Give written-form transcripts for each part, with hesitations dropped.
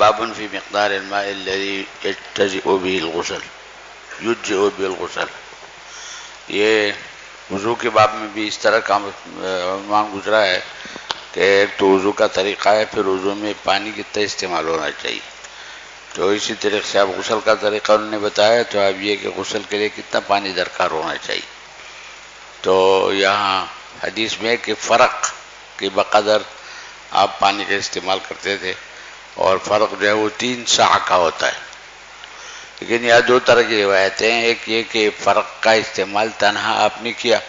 باب فی مقدار الماء الذي يجتزئ به الغسل. یہ وضو کے باب میں بھی اس طرح کا عنوان گزرا ہے کہ ایک تو وضو کا طریقہ ہے، پھر وضو میں پانی کتنا استعمال ہونا چاہیے. تو اسی طریقے سے اب غسل کا طریقہ انہوں نے بتایا، تو اب یہ کہ غسل کے لیے کتنا پانی درکار ہونا چاہیے. تو یہاں حدیث میں کہ فرق کے بقدر آپ پانی کا استعمال کرتے تھے، اور فرق جو ہے وہ 3 ساع کا ہوتا ہے. لیکن یہاں 2 طرح کی روایتیں ہیں، ایک یہ کہ فرق کا استعمال تنہا آپ نے کیا،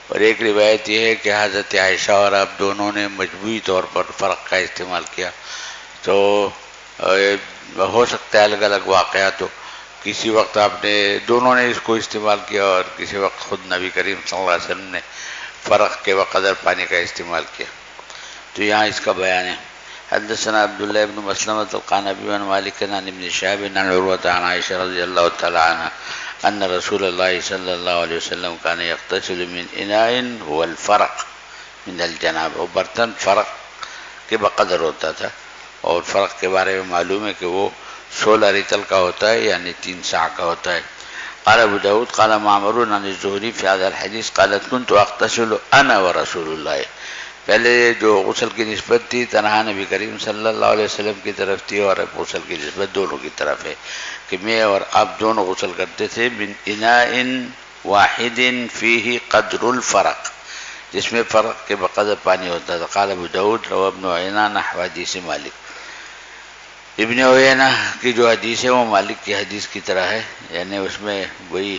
اور ایک روایت یہ ہے کہ حضرت عائشہ اور آپ دونوں نے مجموعی طور پر فرق کا استعمال کیا. تو ہو سکتا ہے الگ الگ واقعات ہو، کسی وقت آپ نے دونوں نے اس کو استعمال کیا اور کسی وقت خود نبی کریم صلی اللہ علیہ وسلم نے فرق کے بقدر پانی کا استعمال کیا. تو یہاں اس کا بیان ہے. حدثنا عبداللہ بن مسلمۃ القعنبی عن مالک عن ابن شہاب عن عروۃ عن عائشہ رضی اللہ تعالی عنہا ان رسول اللہ صلی اللہ علیہ وسلم کان یغتسل من اناء هو الفرق من الجنابہ. اور برتن فرق کے بقدر ہوتا تھا، اور فرق کے بارے میں معلوم ہے کہ وہ 16 رطل کا ہوتا ہے، یعنی 3 ساع کا ہوتا ہے. قال ابو داود قال معمر عن الزہری فی هذا الحدیث قالت كنت اغتسل انا ورسول اللہ. پہلے جو غسل کی نسبت تھی تنہا نبی کریم صلی اللہ علیہ وسلم کی طرف تھی، اور اب غسل کی نسبت دونوں کی طرف ہے کہ میں اور آپ دونوں غسل کرتے تھے. من اناء واحد فیہ قدر الفرق، جس میں فرق کے بقدر پانی ہوتا تھا. قال ابو داود روى ابن عینہ نحو حدیث مالک. ابن عینہ کی جو حدیث ہے وہ مالک کی حدیث کی طرح ہے، یعنی اس میں وہی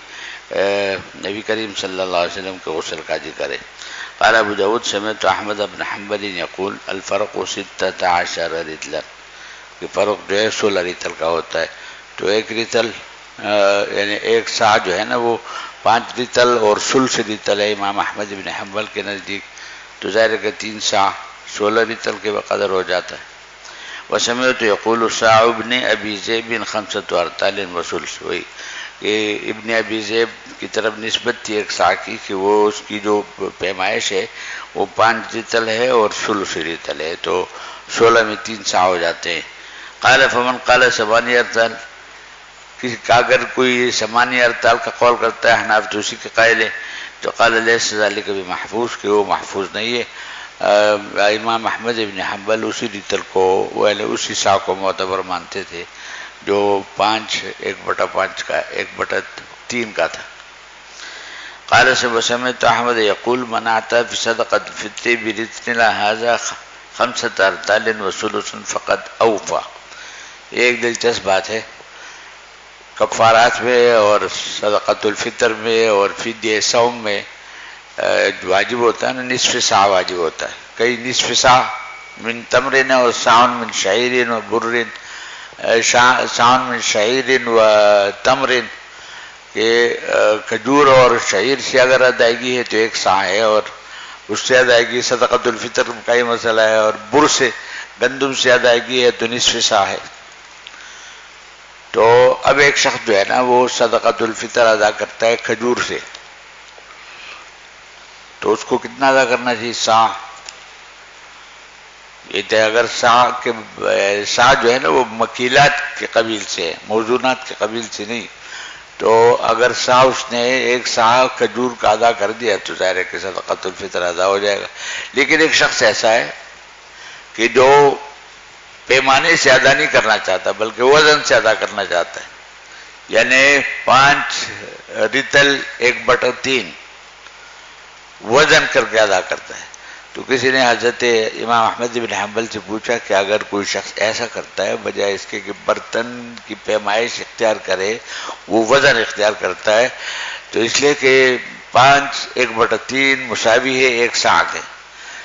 نبی کریم صلی اللہ علیہ وسلم کے غسل کا ذکر ہے. قال ابو داود سمعت احمد بن حنبل یقول الفرق 16 رطلا، کہ فرق جو ہے 16 رطل کا ہوتا ہے. تو 1 رطل یعنی 1 ساع جو ہے نا وہ 5 رطل اور ثلث رطل ہے امام احمد بن حنبل کے نزدیک. تو ظاہر ہے کہ 3 ساع 16 رطل کے بقدر ہو جاتا ہے. وسمعت یقول ساع ابن ابی ذئب 5 ارطال وثلث، وہی کہ ابن ابی ذئب کی طرف نسبت تھی 1 ساع کی، کہ وہ اس کی جو پیمائش ہے وہ 5 رطل ہے اور ثلث رطل ہے، تو 16 میں 3 ساع ہو جاتے ہیں. قال فمن قال 8 ارطال، اگر کوئی 8 ارطال کا قول کرتا ہے حناف تو اسی کے قائل ہے. تو قال لیس ذلک بمحفوظ، کہ وہ محفوظ نہیں ہے. امام احمد بن حنبل اسی رطل کو اسی ساع کو معتبر مانتے تھے جو 1/5 کا 1/3 کا تھا. قال سمعت احمد یقول من اعطى في صدقة الفطر برطل هذا 5 ارطال وثلث فقد اوفى. یہ ایک دلچسپ بات ہے. کفارات میں اور صدقۃ الفطر میں اور فدیہ صوم میں واجب ہوتا ہے نا، نصف ساع واجب ہوتا ہے. کئی نصف ساع من تمرن اور ساعن من شعیر و برن، ساعن من شعیر و تمرن، کہ کھجور اور شعیر سے اگر ادائیگی ہے تو 1 ساع ہے، اور اس سے ادائیگی صدقۃ الفطر کا ہی مسئلہ ہے، اور بر سے گندم سے ادائیگی ہے تو نصف ساع ہے. تو اب ایک شخص جو ہے نا وہ صدقۃ الفطر ادا کرتا ہے کھجور سے، تو اس کو کتنا ادا کرنا چاہیے؟ ساع. یہ تو اگر ساع جو ہے نا وہ مکیلات کے قبیل سے ہے، موزونات کے قبیل سے نہیں. تو اگر ساع اس نے 1 ساع کھجور کا ادا کر دیا تو ظاہر ہے کہ صدقۃ الفطر ادا ہو جائے گا. لیکن ایک شخص ایسا ہے کہ جو پیمانے سے ادا نہیں کرنا چاہتا بلکہ وزن سے ادا کرنا چاہتا ہے، یعنی 5 رطل 1/3 وزن کر کے ادا کرتا ہے. تو کسی نے حضرت امام احمد بن حنبل سے پوچھا کہ اگر کوئی شخص ایسا کرتا ہے بجائے اس کے کہ برتن کی پیمائش اختیار کرے وہ وزن اختیار کرتا ہے، تو اس لیے کہ 5 1/3 مساوی ہے 1 ساع کے،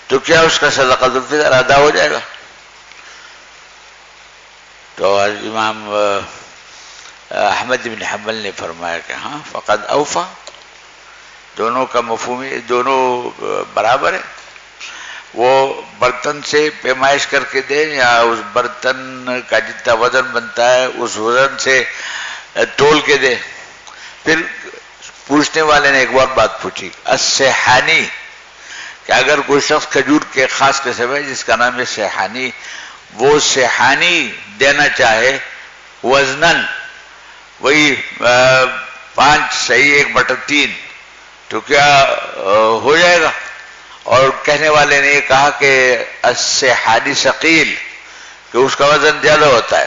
تو کیا اس کا صدقۃ الفطر ادا ہو جائے گا؟ تو امام احمد بن حنبل نے فرمایا کہ ہاں فقد اوفا. دونوں کا مفہوم دونوں برابر ہے. وہ برتن سے پیمائش کر کے دے یا اس برتن کا جتنا وزن بنتا ہے اس وزن سے تول کے دے. پھر پوچھنے والے نے ایک اور بات پوچھی، السیحانی، کہ اگر کوئی شخص کھجور کے خاص قسم ہے جس کا نام ہے سیحانی، وہ سیحانی دینا چاہے وزنن وہی 5:1/3 تو کیا ہو جائے گا؟ اور کہنے والے نے یہ کہا کہ السیحانی ثقیل، کہ اس کا وزن زیادہ ہوتا ہے.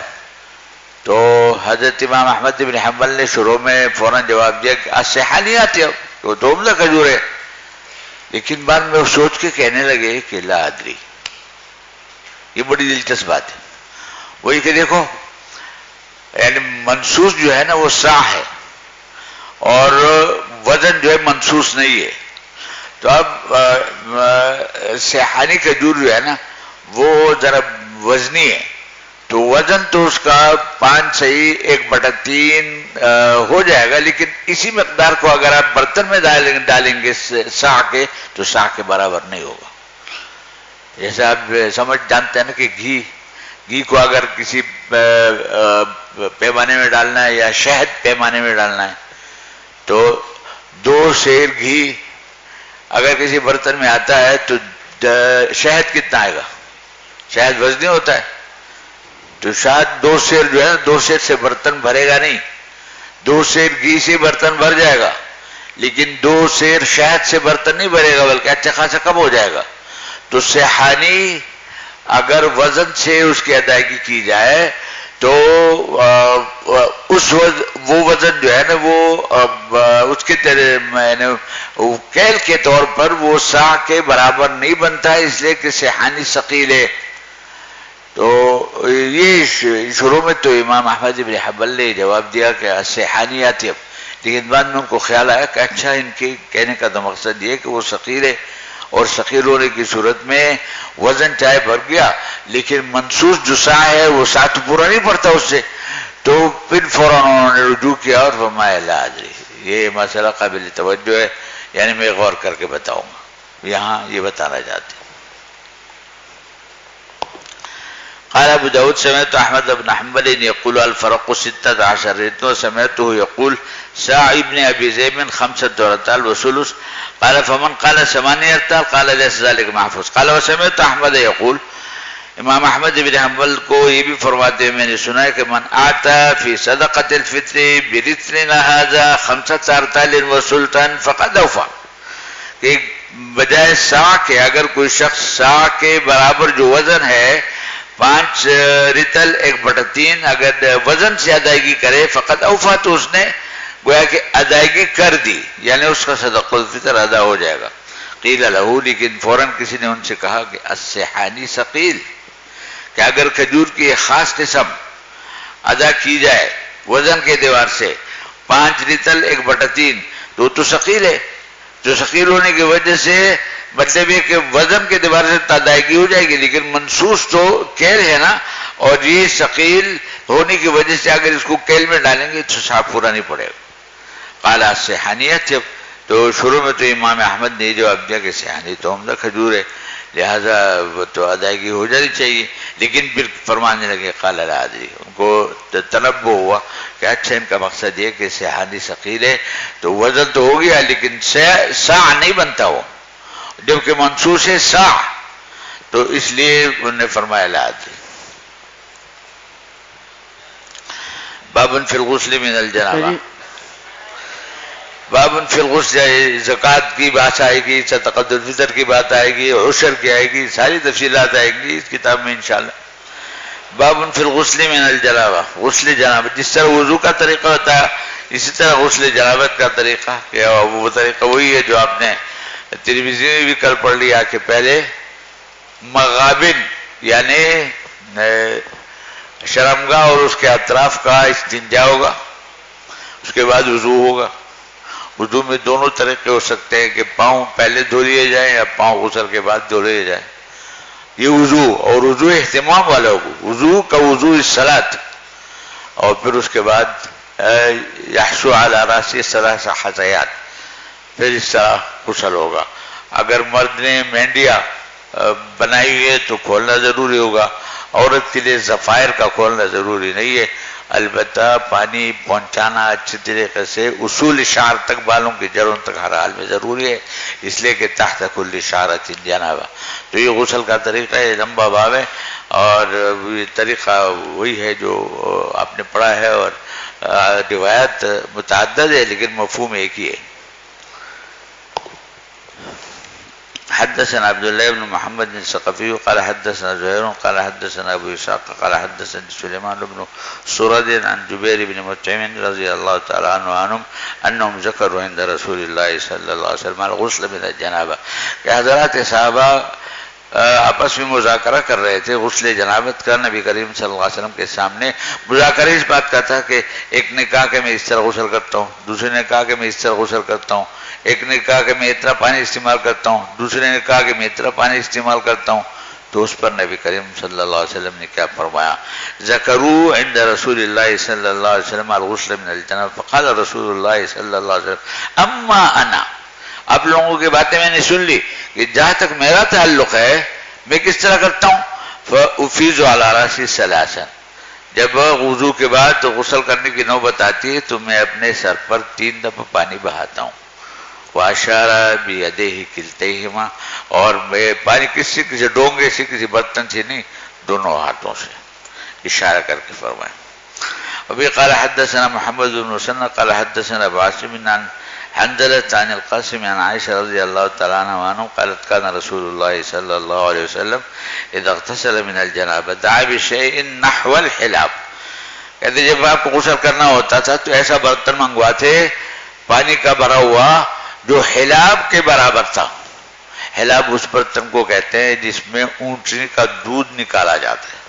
تو حضرت امام احمد بن حنبل نے شروع میں فوراً جواب دیا کہ السیحانی آتی ہے وہ تو عمدہ کھجور ہے. لیکن بعد میں وہ سوچ کے کہنے لگے کہ لا ادری. یہ بڑی دلچسپ بات ہے. وہی کہ دیکھو یعنی منصوص جو ہے نا وہ صاع ہے اور وزن جو ہے منصوص نہیں ہے. تو اب سیحانی کھجور جو ہے نا وہ ذرا وزنی ہے، تو وزن تو اس کا 5:1/3 ہو جائے گا، لیکن اسی مقدار کو اگر آپ برتن میں ڈالیں گے صاع کے تو صاع کے برابر نہیں ہوگا. جیسے آپ جانتے ہیں نا کہ گھی کو اگر کسی پیمانے میں ڈالنا ہے یا شہد پیمانے میں ڈالنا ہے تو 2 سیر گھی اگر کسی برتن میں آتا ہے تو شہد کتنا آئے گا؟ شہد وزنی ہوتا ہے تو شاید 2 سیر جو ہے نا 2 سیر سے برتن بھرے گا نہیں، 2 سیر گھی سے برتن بھر جائے گا، لیکن 2 سیر شہد سے برتن نہیں بھرے گا بلکہ اچھا خاصا کم ہو جائے گا. تو سیحانی اگر وزن سے اس کی ادائیگی کی جائے تو وہ وزن جو ہے نا وہ اس کے کیل کے طور پر وہ صاع کے برابر نہیں بنتا ہے، اس لیے کہ سیحانی ثقیل ہے. تو یہ شروع میں تو امام احمد بن حنبل نے جواب دیا کہ سیحانی آتی ہے، لیکن بعد میں ان کو خیال آیا کہ اچھا ان کے کہنے کا تو مقصد یہ کہ وہ ثقیل ہے، اور ثقیل ہونے کی صورت میں وزن چاہے بھر گیا لیکن منصوص جو صاع ہے وہ صاع تو پورا نہیں پڑتا اس سے. تو پھر فوراً انہوں نے رجوع کیا اور فرمایا لا ادری. یہ مسئلہ قابل توجہ ہے، یعنی میں غور کر کے بتاؤں گا، یہاں یہ بتانا چاہتے ہیں. قال ابو داود سمعت احمد بن حنبل يقول الفرق 16 وسمعته يقول ساع ابن ابي ذئب 5 رطال وثلث. قال فمن قال 8 رطال قال ليس ذلك محفوظ. قال وسمعت احمد يقول، امام احمد بن حنبل کو یہ بھی فرماتے ہیں میں نے سنا ہے کہ من آتا فی صدقۃ الفطر برطل هذا 5 رطال وثلثا فقد اوفى. کہ بجائے صاع کے اگر کوئی شخص صاع کے برابر جو وزن ہے 5 رطل 1/3 اگر وزن سے ادائیگی کرے فقط اوفا تو اس نے گویا کہ ادائیگی کر دی، یعنی اس کا صدقۃ الفطر ادا ہو جائے گا. قیل لہو، لیکن فوراً کسی نے ان سے کہا کہ السیحانی ثقیل، کہ اگر کھجور کی ایک خاص قسم ادا کی جائے وزن کے اعتبار سے 5 رطل 1/3 تو ثقیل ہے. جو ثقیل ہونے کی وجہ سے مطلب یہ کہ وزن کے اعتبار سے ادائیگی ہو جائے گی، لیکن منصوص تو کیل ہے نا، اور یہ ثقیل ہونے کی وجہ سے اگر اس کو کیل میں ڈالیں گے تو صاحب پورا نہیں پڑے گا. قال السیحانیت، تو شروع میں تو امام احمد نے جواب دیا کہ سیحانی تو عمدہ کھجور ہے لہذا تو ادائیگی ہو جانی چاہیے، لیکن پھر فرمانے لگے قال لا ادری. ان کو تنبہ ہوا کہ اچھا ان کا مقصد یہ کہ سیحانی ثقیل ہے تو وزن تو ہو گیا لیکن صاع نہیں بنتا ہو، جبکہ منصوص ہے صاع، تو اس لیے انہوں نے فرمایا لا ادری. باب فی الغسل من الجنابہ. باب فی الغسل، زکوٰۃ کی بات آئے گی، صدقۃ الفطر کی بات آئے گی، عشر کی آئے گی، ساری تفصیلات آئیں گی اس کتاب میں انشاءاللہ. باب فی الغسل من الجنابہ، غسل جنابت. جس طرح وضو کا طریقہ ہوتا ہے اسی طرح غسل جنابت کا طریقہ، کہ وہ طریقہ وہی ہے جو آپ نے ترمذی میں بھی کل پڑھ لیا کہ پہلے مغابن یعنی شرمگاہ اور اس کے اطراف کا استنجا ہوگا، اس کے بعد وضو ہوگا. وضو میں دونوں طریقے ہو سکتے ہیں کہ پاؤں پہلے دھو لیے جائیں یا پاؤں غسل کے بعد دھو لیے جائیں. یہ وضو، اور وضو اہتمام والا ہوگا، وضو کا وضو الصلاۃ، اور پھر اس کے بعد یحسو علی راسی 3 حثیات، پھر اس طرح غسل ہوگا. اگر مرد نے مہندیاں بنائی ہوئی ہے تو کھولنا ضروری ہوگا، عورت کے لیے ضفائر کا کھولنا ضروری نہیں ہے. البتہ پانی پہنچانا اچھی طریقے سے اصول شعر تک، بالوں کی جڑوں تک ہر حال میں ضروری ہے، اس لیے کہ تحت کل شعرۃ جنابہ۔ تو یہ غسل کا طریقہ ہے، لمبا باب ہے، اور یہ طریقہ وہی ہے جو آپ نے پڑھا ہے، اور روایت متعدد ہے لیکن مفہوم ایک ہی ہے۔ حدثنا عبد الله بن محمد الثقفي قال حدثنا زهير قال حدثنا ابو اسحاق قال حدثنا سليمان بن سرد عن جبير بن مطعم رضي الله تعالى عنهم انهم ذكروا عند رسول الله صلى الله عليه وسلم الغسل من الجنابه، کہ حضرات صحابہ آپس میں مذاکرہ کر رہے تھے غسل جنابت کا نبی کریم صلی اللہ علیہ وسلم کے سامنے۔ مذاکرہ اس بات کا تھا کہ ایک نے کہا کہ میں اس طرح غسل کرتا ہوں، دوسرے نے کہا کہ میں اس طرح غسل کرتا ہوں، ایک نے کہا کہ میں اتنا پانی استعمال کرتا ہوں، دوسرے نے کہا کہ میں اتنا پانی استعمال کرتا ہوں۔ تو اس پر نبی کریم صلی اللہ علیہ وسلم نے کیا فرمایا؟ ذکروا عند رسول اللہ صلی اللہ علیہ وسلم الغسل من الجنابہ فقال رسول اللہ صلی اللہ علیہ وسلم اما انا، اب لوگوں کی باتیں میں نے سن لی کہ جہاں تک میرا تعلق ہے میں کس طرح کرتا ہوں، فافیض علی راسی ثلاثا، جب وضو کے بعد غسل کرنے کی نوبت آتی ہے تو میں اپنے سر پر 3 دفعہ پانی بہاتا ہوں، واشار بیدیہ کلتیہما، اور میں پانی کسی ڈونگے سے کسی برتن سے نہیں، دونوں ہاتھوں سے اشارہ کر کے فرمائیں۔ وبه قال حدثنا محمد بن مسنى قال حدثنا ابو عاصم عن حنظلة عن القاسم عن عائشة رضي الله تعالى عنها قالت كان رسول الله صلى الله عليه وسلم اذا اغتسل من الجنابة دعا بشيء نحو الحلاب، کہتے جب آپ کو غسل کرنا ہوتا تھا تو ایسا برتن منگواتے پانی کا بھرا ہوا جو حلاب کے برابر تھا۔ حلاب اس برتن کو کہتے ہیں جس میں اونٹنی کا دودھ نکالا جاتا ہے،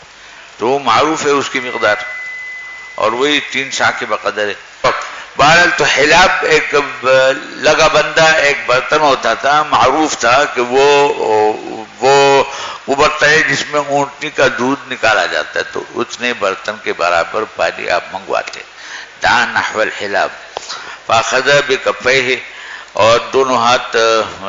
تو معروف ہے اس کی مقدار، اور وہی 3 سا کے بقدر ہے۔ بہرحال تو حلاب ایک لگا بندہ ایک برتن ہوتا تھا، معروف تھا کہ وہ برتن ہے جس میں اونٹنی کا دودھ نکالا جاتا ہے، تو اتنے برتن کے برابر پانی آپ منگواتے، دعا نحو الحلاب، فاخذ بکفیہ، اور دونوں ہاتھ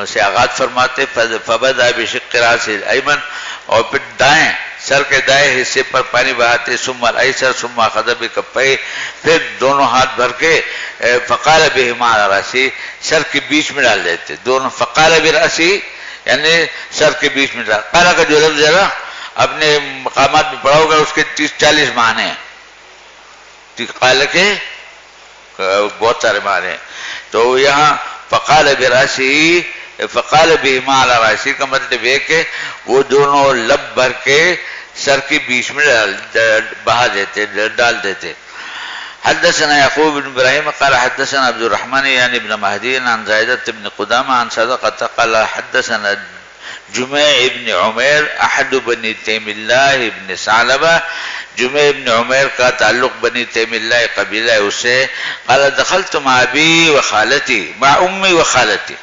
سے آغاز فرماتے، فبدأ بشق رأسہ الایمن، اور پھر دائیں سر کے دائیں حصے پر پانی بہاتے، ثم الایسر ثم اخذ بکفیہ، پھر دونوں ہاتھ بھر کے فقال بہما علی رأسہ، سر کے بیچ میں ڈال دیتے دونوں، فقال برأسہ یعنی سر کے بیچ میں ڈال۔ قال کا جو لفظ ہے نا اپنے مقامات میں پڑھا ہوگا، اس کے 30-40 معنی ہیں، قال کے بہت سارے معنی ہیں، تو یہاں فقال برأسہ فقال بہما علی رأسہ کا مطلب ہے کہ وہ دونوں لب بھر کے سر کے بیچ میں بہا دیتے، ڈال دیتے۔ حدثنا يعقوب بن ابراہیم قال حدثنا عبد الرحمن يعني ابن مہدی عن زائدة بن قدامة عن صدقة قال حدثنا جميع بن عمیر احد بنی تیم اللہ ابن ثعلبہ، جميع بن عمیر کا تعلق بنی تیم اللہ قبیلہ ہے اس سے، قال دخلت مع ابی و خالتی مع امی و خالتی،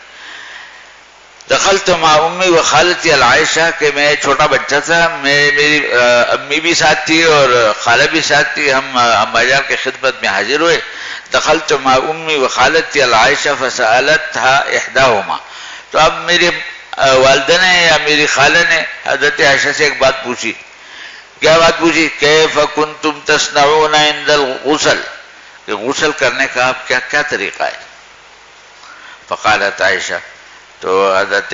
دخلت مع امی و خالتی العائشہ، کہ میں چھوٹا بچہ تھا، میری امی بھی ساتھ تھی اور خالہ بھی ساتھ تھی، ہم اما جان کی خدمت میں حاضر ہوئے۔ دخلت مع امی و خالتی العائشہ فسألتها احداهما، تو اب میری والدہ نے یا میری خالہ نے حضرت عائشہ سے ایک بات پوچھی۔ کیا بات پوچھی؟ کیف کنتم تصنعون عند الغسل، کہ غسل کرنے کا آپ کیا طریقہ ہے؟ فقالت عائشہ، تو حضرت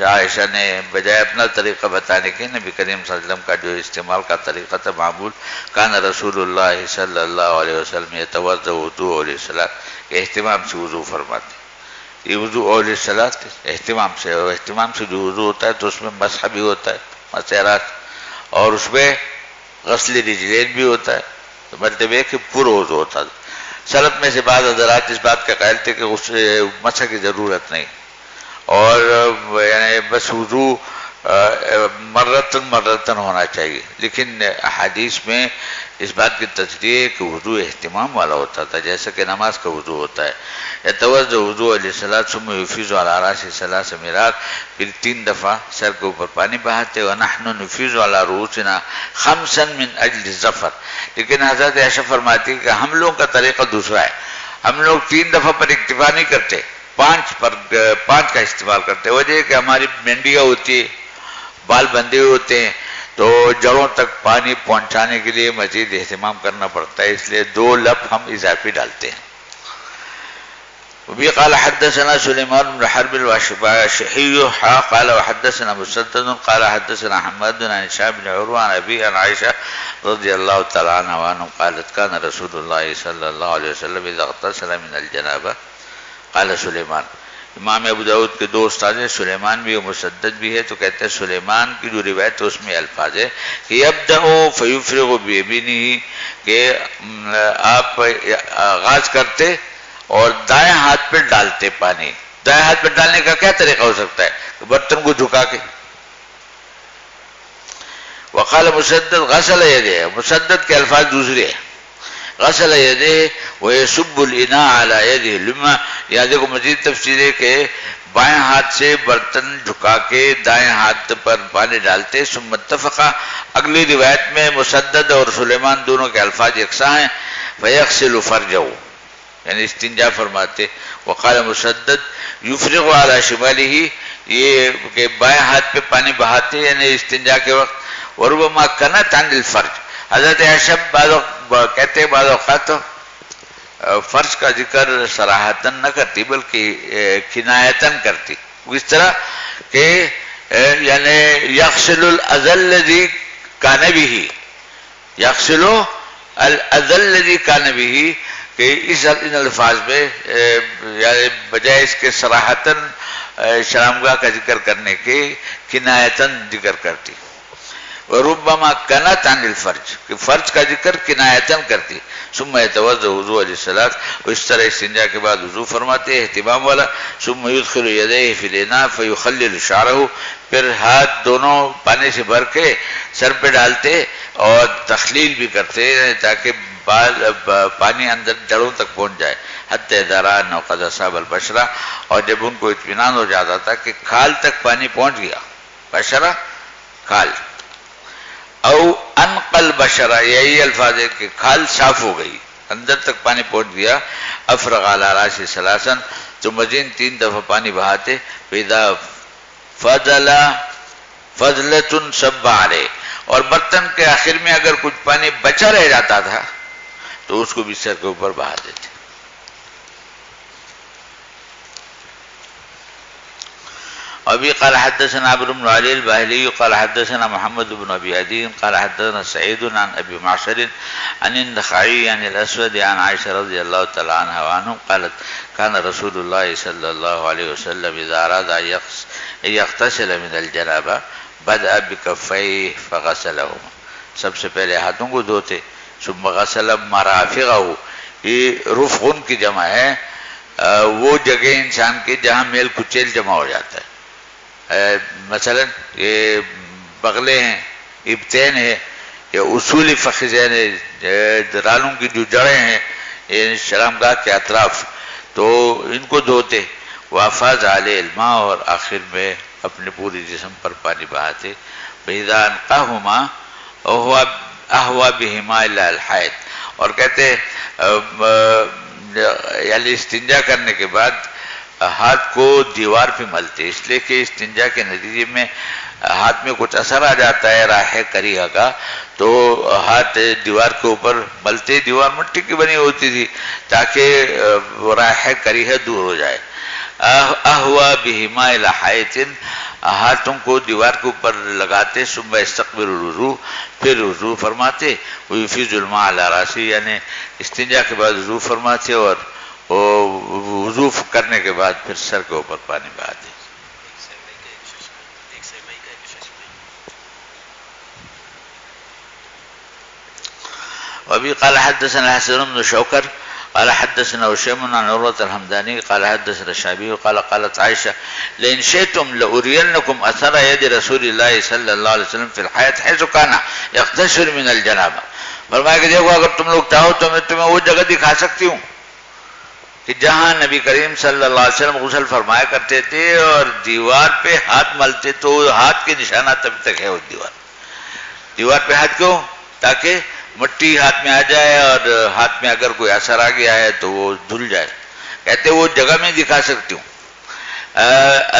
عائشہ نے بجائے اپنا طریقہ بتانے کے نبی کریم صلی اللہ علیہ وسلم کا جو استعمال کا طریقہ تھا معمول، کان رسول اللہ صلی اللہ علیہ وسلم یتوضأ وضوء للصلاۃ، کہ اہتمام سے وضو فرماتے، یہ وضو اول صلاۃ اہتمام سے، اور اہتمام سے جو وضو ہوتا ہے تو اس میں مسح بھی ہوتا ہے، مسح راس، اور اس میں غسل رجلین بھی ہوتا ہے، تو مطلب ہے کہ پورا وضو ہوتا ہے۔ سلف میں سے بعض حضرات اس بات کا قائل تھے کہ اس مسح کی ضرورت نہیں، اور یعنی بس وضو مرتن ہونا چاہیے، لیکن احادیث میں اس بات کی تصریح ہے کہ وضو اہتمام والا ہوتا تھا، جیسا کہ نماز کا وضو ہوتا ہے۔ یتوضأ وضوء للصلاۃ ثم یفیض علی رأسہ 3 مرات، پھر 3 دفعہ سر کے اوپر پانی بہاتے، ونحن نفیض علی رؤوسنا 5 من اجل الظفر، لیکن حضرت عائشہ فرماتی ہے کہ ہم لوگوں کا طریقہ دوسرا ہے، ہم لوگ 3 دفعہ پر اکتفا نہیں کرتے، 5 کا استعمال کرتے، وجہ ہے کہ ہماری مینڈیاں ہوتی ہے، بال بندے ہوئے ہوتے ہیں، تو جڑوں تک پانی پہنچانے کے لیے مزید اہتمام کرنا پڑتا ہے، اس لیے 2 لپ ہم اضافی ڈالتے ہیں۔ وبه قال حدثنا سليمان بن حرب الواشحي قال وحدثنا مسدد قال حدثنا حماد بن هشام بن عروة عن أبي عن عائشة رضي الله تعالى عنها وعنهم قالت كان رسول الله صلى الله عليه وسلم إذا اغتسل من الجنابة قال سلیمان۔ امام ابو داؤد کے 2 استاد ہیں، سلیمان بھی اور مسدد بھی ہے، تو کہتے ہیں سلیمان کی جو روایت ہے اس میں الفاظ ہے کہ یبدأ فیفرغ بیمینہ، کہ آپ آغاز کرتے اور دائیں ہاتھ پہ ڈالتے پانی۔ دائیں ہاتھ پہ ڈالنے کا کیا طریقہ ہو سکتا ہے؟ برتن کو جھکا کے۔ وقال مسدد غسل یدہ، مسدد کے الفاظ دوسرے ہیں، غسل یدہ ویصب الاناء علی یدہ لما، یہاں دیکھو مزید تفسیر ہے کہ بائیں ہاتھ سے برتن جھکا کے دائیں ہاتھ پر پانی ڈالتے۔ ثم اتفقا، اگلی روایت میں مسدد اور سلیمان دونوں کے الفاظ یکساں ہیں، فیغسل فرجہ، یعنی استنجا فرماتے۔ وقال مسدد یفرغ علی شمالہ، یہ کہ بائیں ہاتھ پہ پانی بہاتے یعنی استنجا کے وقت۔ وربما کنت عن الفرج، حضرت عائشہ کہتے بعض اوقات فرض کا ذکر صراحتاً نہ کرتی بلکہ کنایتاً کرتی، اس طرح کہ یعنی یغسل الاذى الذي كان به، یغسل الاذى الذي كان به، کہ ان الفاظ میں یعنی بجائے اس کے صراحتاً شرمگاہ کا ذکر کرنے کے کنایتاً ذکر کرتی۔ وربما کنت عن الفرج، کہ فرج کا ذکر کنایتاً کرتی۔ ثم يتوضا وضوء للصلاة، اس طرح استنجا کے بعد وضو فرماتے اہتمام والا۔ ثم يدخل يديه في الاناء فيخلل شعره، پھر ہاتھ دونوں پانی سے بھر کے سر پہ ڈالتے اور تخلیل بھی کرتے تاکہ پانی اندر جڑوں تک پہنچ جائے۔ حتی اذا رأى انه قد اصاب البشرة، اور جب ان کو اطمینان ہو جاتا تھا کہ کھال تک پانی پہنچ گیا، بشرہ کھال، او انقل بشرہ، یہی الفاظ ہے کہ کھال صاف ہو گئی، اندر تک پانی پہنچ گیا۔ افرغ علی رأسہ ثلاثا، تو مزید 3 دفعہ پانی بہاتے۔ فاذا فضل فضلۃ صب علیہ، اور برتن کے آخر میں اگر کچھ پانی بچا رہ جاتا تھا تو اس کو بھی سر کے اوپر بہا دیتے۔ ابھی قال حدثنا عمرو بن علي الباهلي قال حدثنا محمد بن ابي عدي قال حدثنا سعيد عن ابي معشر عن النخعي عن الاسود عن عائشه رضي الله تعالى عنها وعنهم قالت كان رسول الله صلى الله عليه وسلم اذا اراد ان يغتسل من الجنابه بدأ بكفيه فغسلهما، سب سے پہلے ہاتھوں کو دھوتے، ثم غسل مرافقه، یہ رفق کی جمع ہے وہ جگہ انسان کے جہاں میل کچیل جمع ہو جاتا ہے، مثلا یہ بغلے ہیں، ابتین ہے، یا اصولی فخذین ہے، رالوں کی جو جڑیں ہیں یہ شرمگاہ کے اطراف، تو ان کو دھوتے۔ وافاظ علیہ الماء، اور آخر میں اپنے پوری جسم پر پانی بہاتے۔ فاذا انقاهما اهوى بهما الى الحائط، اور کہتے یعنی استنجا کرنے کے بعد ہاتھ کو دیوار پہ ملتے، اس لیے کہ استنجا کے نتیجے میں ہاتھ میں کچھ اثر آ جاتا ہے رائحہ کریہہ کا، تو ہاتھ دیوار کے اوپر ملتے، دیوار مٹی کی بنی ہوتی تھی تاکہ رائحہ کریہہ دور ہو جائے۔ اہوا بہما الی حائط، ہاتھوں کو دیوار کے اوپر لگاتے۔ ثم یستقبل الوضوء، پھر وضو فرماتے۔ ویفیض الماء علی راسہ، یعنی استنجا کے بعد وضو فرماتے اور وضو کرنے کے بعد پھر سر کے اوپر پانی بہاتے۔ وابي قال حدثنا حسن بن شوكر قال حدثنا هشام عن عروة الحمداني قال حدثنا الشعبي قال قالت عائشة لئن شئتم لأرينكم أثر يد رسول الله صلى الله عليه وسلم في الحياة حيث كان يغتسل من الجنابة، فرمایا کہ دیکھو اگر تم لوگ چاہو تو میں تمہیں وہ جگہ دکھا سکتی ہوں کہ جہاں نبی کریم صلی اللہ علیہ وسلم غسل فرمایا کرتے تھے اور دیوار پہ ہاتھ ملتے، تو ہاتھ کے نشانات ابھی تک ہے اس دیوار پہ ہاتھ کیوں؟ تاکہ مٹی ہاتھ میں آ جائے اور ہاتھ میں اگر کوئی اثر آ گیا ہے تو وہ دھل جائے۔ کہتے وہ جگہ میں دکھا سکتی ہوں۔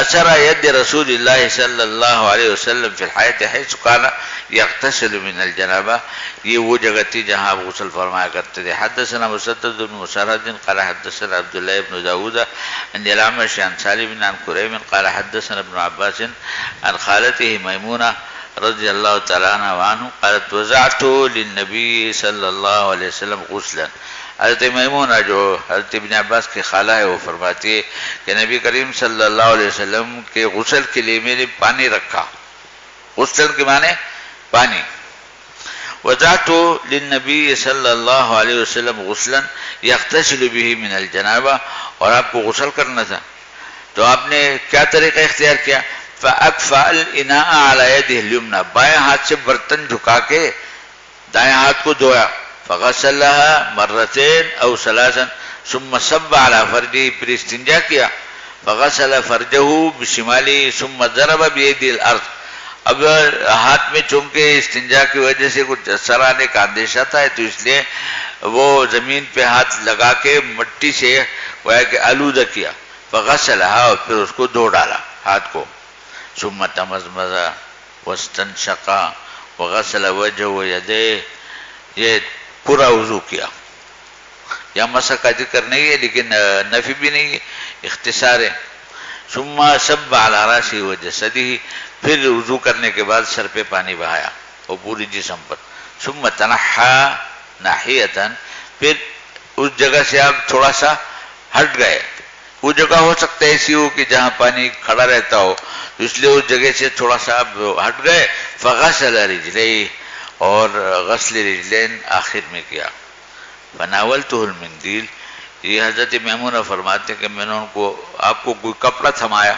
اثر ید رسول اللہ صلی اللہ علیہ وسلم فی الحیات حیث کان، یغتسل من الجنابہ، یہ وہ جگہ تھی جہاں آپ غسل فرمایا کرتے تھے۔ حدثنا مسدد بن مسرہد قال حدثنا عبد الله بن داود عن الأعمش عن سالم عن كريم قال حدثنا ابن عباس عن خالته میمونہ رضی اللہ تعالیٰ عنہ قالت وضعت للنبی صلی اللہ علیہ وسلم غسلا۔ حضرت میمونہ جو حضرت ابن عباس کی خالہ ہے وہ فرماتی ہے کہ نبی کریم صلی اللہ علیہ وسلم کے غسل کے لیے میں نے پانی رکھا۔ غسل کے معنی پانی۔ وضعت للنبی صلی اللہ علیہ وسلم غسلا یغتسل به من الجنابہ، اور آپ کو غسل کرنا تھا تو آپ نے کیا طریقہ اختیار کیا؟ فَأَكْفَأَ الْإِنَاءَ عَلَى يَدِهِ الْيُمْنَى، بائیں ہاتھ سے برتن جھکا کے دائیں ہاتھ کو دھویا۔ فَغَسَلَهَا مَرَّتَيْنِ أَوْ ثَلَاثًا ثُمَّ صَبَّ عَلَى فَرْجِهِ، پھر استنجا کیا۔ فَغَسَلَ فَرْجَهُ بِشِمَالِهِ ثُمَّ ضَرَبَ بِيَدِهِ الْأَرْضَ، اب ہاتھ میں چونکہ استنجا کی وجہ سے کچھ اثر آنے کا اندیشہ تھا تو اس لیے وہ زمین پہ ہاتھ لگا کے مٹی سے گویا کہ آلودہ کیا۔ فغسلها، اور پھر اس کو دھو ڈالا ہاتھ کو۔ ثم تمزمز واستنشق وغسل وجهه ويديه، یہ پورا وضو کیا۔ یا مسح کا ذکر نہیں ہے لیکن نفی بھی نہیں ہے، اختصار ہے۔ ثم صب على راسه وجسده، پھر وضو کرنے کے بعد سر پہ پانی بہایا اور پوری جسم پر۔ ثم تنحى ناحیة، پھر اس جگہ سے آپ تھوڑا سا ہٹ گئے۔ وہ جگہ ہو سکتا ہے ایسی ہو کہ جہاں پانی کھڑا رہتا ہو، تو اس لیے اس جگہ سے تھوڑا سا آپ ہٹ گئے۔ فغسل رجليه، اور غسل رجلین آخر میں کیا۔ فناولته المندیل، یہ حضرت میمونہ فرماتے کہ میں نے ان کو آپ کو کوئی کپڑا تھمایا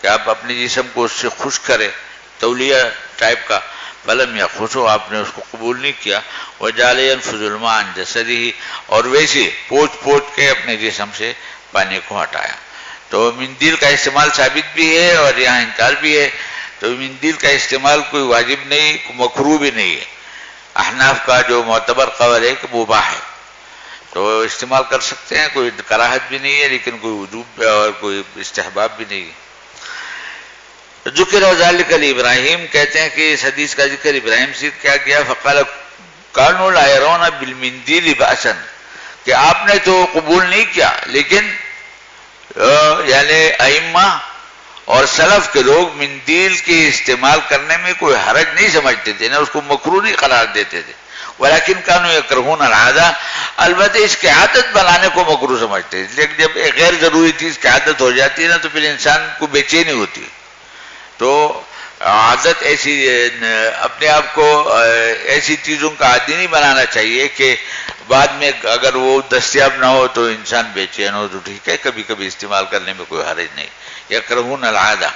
کہ آپ اپنے جسم کو اس سے خشک کرے، تولیہ ٹائپ کا۔ فلم یخشو، آپ نے اس کو قبول نہیں کیا۔ وجعل ينفذ الماء عن جسده، اور ویسے پوچھ پوچھ کے اپنے جسم سے پانی کو ہٹایا۔ تو مندیل کا استعمال ثابت بھی ہے اور یہاں انکار بھی ہے۔ تو مندیل کا استعمال کوئی واجب نہیں، کوئی مکروہ بھی نہیں ہے۔ احناف کا جو معتبر قول ہے کہ مباح ہے، تو استعمال کر سکتے ہیں، کوئی کراہت بھی نہیں ہے لیکن کوئی وجوب اور کوئی استحباب بھی نہیں ہے۔ ذکر ذالک ابراہیم، کہتے ہیں کہ اس حدیث کا ذکر ابراہیم سے کیا گیا۔ فقال کانوا لا يرون بالمندیل بأسا، کہ آپ نے تو قبول نہیں کیا لیکن یعنی ائمہ اور سلف کے لوگ مندیل کے استعمال کرنے میں کوئی حرج نہیں سمجھتے تھے، نہ اس کو مکروہ نہیں قرار دیتے تھے۔ ولیکن کانوا یکرہون العادہ، البتہ اس کی عادت بنانے کو مکروہ سمجھتے ہیں، لیکن جب ایک غیر ضروری چیز کی عادت ہو جاتی ہے نا تو پھر انسان کو بے چینی ہوتی ہے۔ تو عادت ایسی، اپنے آپ کو ایسی چیزوں کا عادی نہیں بنانا چاہیے کہ بعد میں اگر وہ دستیاب نہ ہو تو انسان بے چین ہو، تو ٹھیک ہے کبھی کبھی استعمال کرنے میں کوئی حرج نہیں۔ یکرہون العادہ۔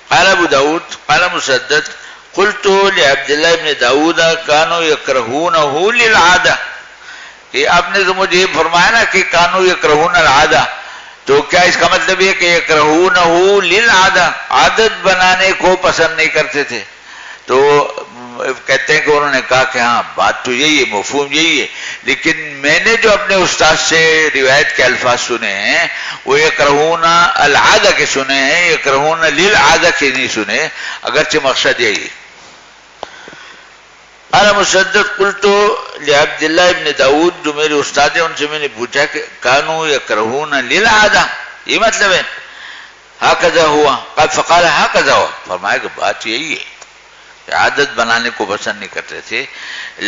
قال ابو داود قال مسدد قلت لعبد الله بن داود كانوا يكرهونه للعادہ، کہ آپ نے تو مجھے یہ فرمایا نا کہ كانوا يكرهون العادہ، تو کیا اس کا مطلب یہ کہ یکرہونہ للعادہ، عادت بنانے کو پسند نہیں کرتے تھے؟ تو کہتے ہیں کہ انہوں نے کہا کہ ہاں بات تو یہی ہے، مفہوم یہی ہے، لیکن میں نے جو اپنے استاد سے روایت کے الفاظ سنے ہیں وہ یکرہون العادہ کے سنے ہیں، یکرہون للعادہ کے نہیں سنے، اگرچہ مقصد یہی ہے۔ قال مسدد قلت لعبد الله ابن داود، جو میرے استاد ہیں ان سے میں نے پوچھا کہ کانوا یکرہون للعادہ، یہ مطلب ہے؟ ہکذا ہوا، فقال ہکذا ہوا، فرمایا کہ بات یہی ہے، عادت بنانے کو پسند نہیں کرتے تھے۔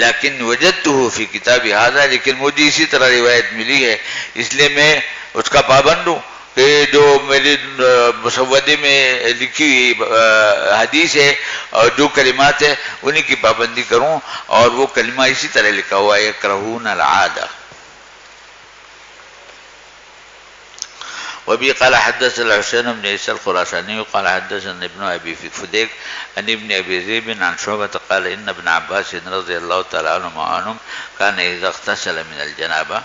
لیکن وجدته فی کتاب ھذا، لیکن مجھے اسی طرح روایت ملی ہے اس لیے میں اس کا پابند ہوں کہ جو میرے مسودے میں لکھی ہوئی حدیث ہے اور جو کلمات ہیں انہی کی پابندی کروں، اور وہ کلمہ اسی طرح لکھا ہوا ہے یکرہون العادہ۔ وبه قال حدثنا الحسين بن عيسى الخراساني قال حدثنا ابن ابي فديك عن ابن ابي ذئب عن شعبة قال ان ابن عباس رضي الله تعالى عنهم كان اذا اغتسل من الجنابه،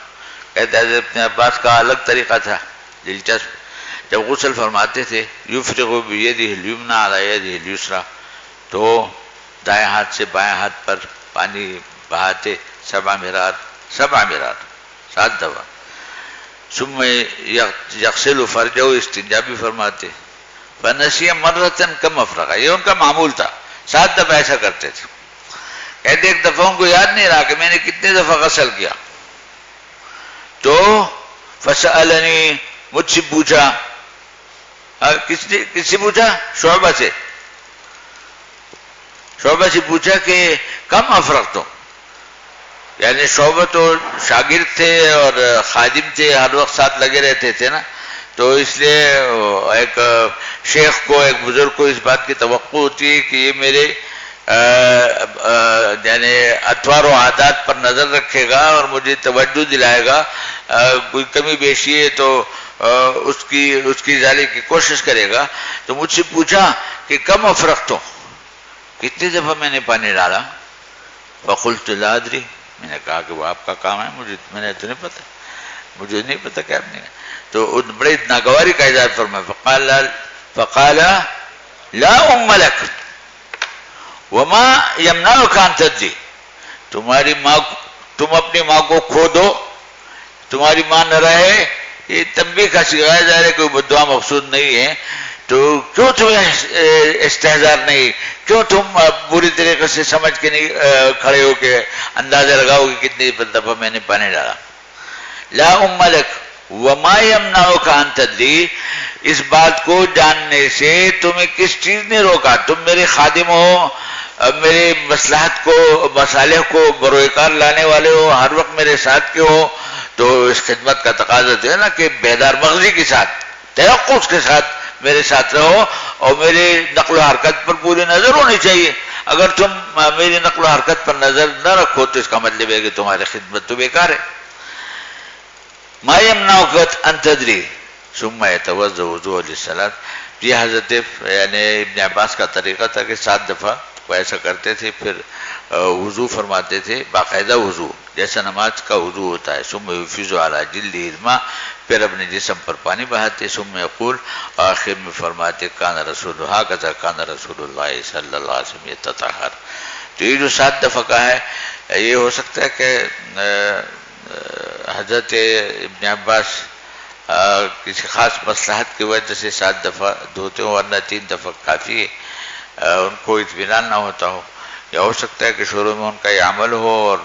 کہتے ہیں ابن عباس کا الگ طریقہ تھا دلچسپ، جب غسل فرماتے تھے یفرغ بيده اليمنى على يده اليسرى، تو دائیں ہاتھ سے بائیں ہاتھ پر پانی بہاتے 7 مرار 7 دفعہ۔ ثم یغسل فرجہ، استنجا بھی فرماتے۔ فنسی مرۃ کم افرغ، یہ ان کا معمول تھا، 7 دفعہ ایسا کرتے تھے۔ کہتے ایک دفعہ ان کو یاد نہیں رہا کہ میں نے کتنے دفعہ غسل کیا، تو فسألنی، مجھ سے پوچھا، کس سے پوچھا؟ شعبہ سے پوچھا کہ کم افرغتم، یعنی شعبہ تو شاگرد تھے اور خادم تھے، ہر وقت ساتھ لگے رہتے تھے نا، تو اس لیے ایک شیخ کو، ایک بزرگ کو اس بات کی توقع ہوتی ہے کہ یہ میرے یعنی اطوار و عادات پر نظر رکھے گا اور مجھے توجہ دلائے گا، کوئی کمی بیشی ہے تو اس کی ازالے کی کوشش کرے گا۔ تو مجھ سے پوچھا کہ کم افرغتم، کتنی دفعہ میں نے پانی ڈالا؟ فقلت لا ادری، میں نے کہا کہ وہ آپ کا کام ہے، میں نے تو نہیں پتا، مجھے نہیں پتا کہ آپ نے، تو بڑے ناگواری کا اظہار فرمایا، فقال لا ام لک وما یمنعک ان تدری، تمہاری ماں، تم اپنی ماں کو کھو دو، تمہاری ماں نہ رہے، یہ تنبیہ کا صیغہ ہے، ظاہر ہے کوئی بدعا مقصود نہیں ہے، تو کیوں تمہیں استحضار نہیں، کیوں تم پوری طریقے سے سمجھ کے نہیں کھڑے ہو کے اندازہ لگاؤ کہ کتنی دفعہ میں نے پانی ڈالا؟ لا ام لک وما یمنعک ان تدری، اس بات کو جاننے سے تمہیں کس چیز نے روکا؟ تم میرے خادم ہو، میرے مصلحت کو، مصالح کو بروئے کار لانے والے ہو، ہر وقت میرے ساتھ کے ہو، تو اس خدمت کا تقاضا تو ہے نا کہ بیدار مغزی کے ساتھ، تیقظ کے ساتھ میرے ساتھ رہو، اور میرے نقل و حرکت پر پوری نظر ہونی چاہیے۔ اگر تم میری نقل و حرکت پر نظر نہ رکھو تو اس کا مطلب ہے کہ تمہاری خدمت تو بیکار ہے۔ ما یمنعک ان تدری ثم یتوضا وضوء للصلاۃ، یہ حضرت یعنی ابن عباس کا طریقہ تھا کہ 7 دفعہ وہ ایسا کرتے تھے، پھر وضو فرماتے تھے، باقاعدہ وضو جیسا نماز کا وضو ہوتا ہے، ثم یفیض علی جلدہ الماء، پھر اپنے جسم پر پانی بہاتے، ثم یقول، آخر میں فرماتے کان رسول ہکذا کان رسول اللہ صلی اللہ علیہ وسلم یتطہر۔ تو یہ جو 7 دفعہ کا ہے، یہ ہو سکتا ہے کہ حضرت ابن عباس کسی خاص مصلحت کی وجہ سے 7 دفعہ دھوتے ہوں، ورنہ 3 دفعہ کافی ہے، ان کو اطمینان نہ ہوتا ہو، یا ہو سکتا ہے کہ شروع میں ان کا یہ عمل ہو اور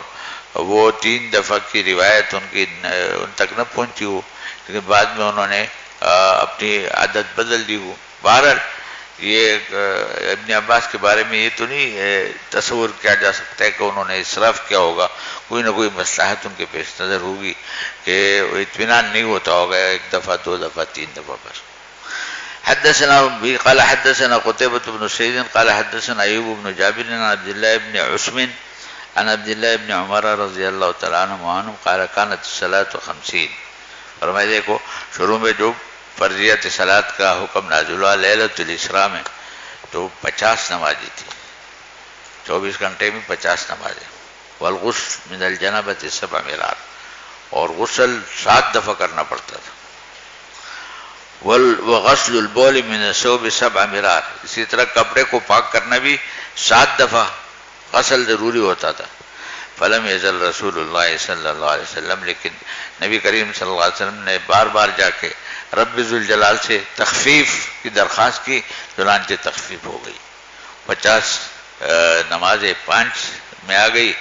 وہ 3 دفعہ کی روایت ان تک نہ پہنچی ہو، لیکن بعد میں انہوں نے اپنی عادت بدل دی ہو۔ بہرحال یہ ابن عباس کے بارے میں یہ تو نہیں تصور کیا جا سکتا ہے کہ انہوں نے اسراف کیا ہوگا، کوئی نہ کوئی مصلحت ان کے پیش نظر ہوگی کہ اطمینان نہیں ہوتا ہوگا 1 دفعہ 2 دفعہ 3 دفعہ بس۔ حدثنا قال حدثنا قتيبة بن سعيد قال حدثنا أيوب بن جابر عن عبد الله بن عثم عن عبد الله بن عمر رضي الله تعالى عنه قال كانت الصلاة 50، فرمائے دیکھو شروع میں جو فرضیت صلاۃ کا حکم نازل ہوا لیلۃ الاسراء میں، تو 50 نمازی تھی، 24 گھنٹے میں 50 نمازیں، والغسل من الجنابۃ 7 مرار، اور غسل 7 دفعہ کرنا پڑتا تھا، وغسل البول من الثوب 7 مرار، اسی طرح کپڑے کو پاک کرنا بھی 7 دفعہ غسل ضروری ہوتا تھا۔ فلم یزل رسول اللہ صلی اللہ علیہ وسلم، لیکن نبی کریم صلی اللہ علیہ وسلم نے بار بار جا کے رب ذوالجلال سے تخفیف کی درخواست کی، چنانچہ تخفیف ہو گئی، 50 نمازیں 5 میں آ گئی،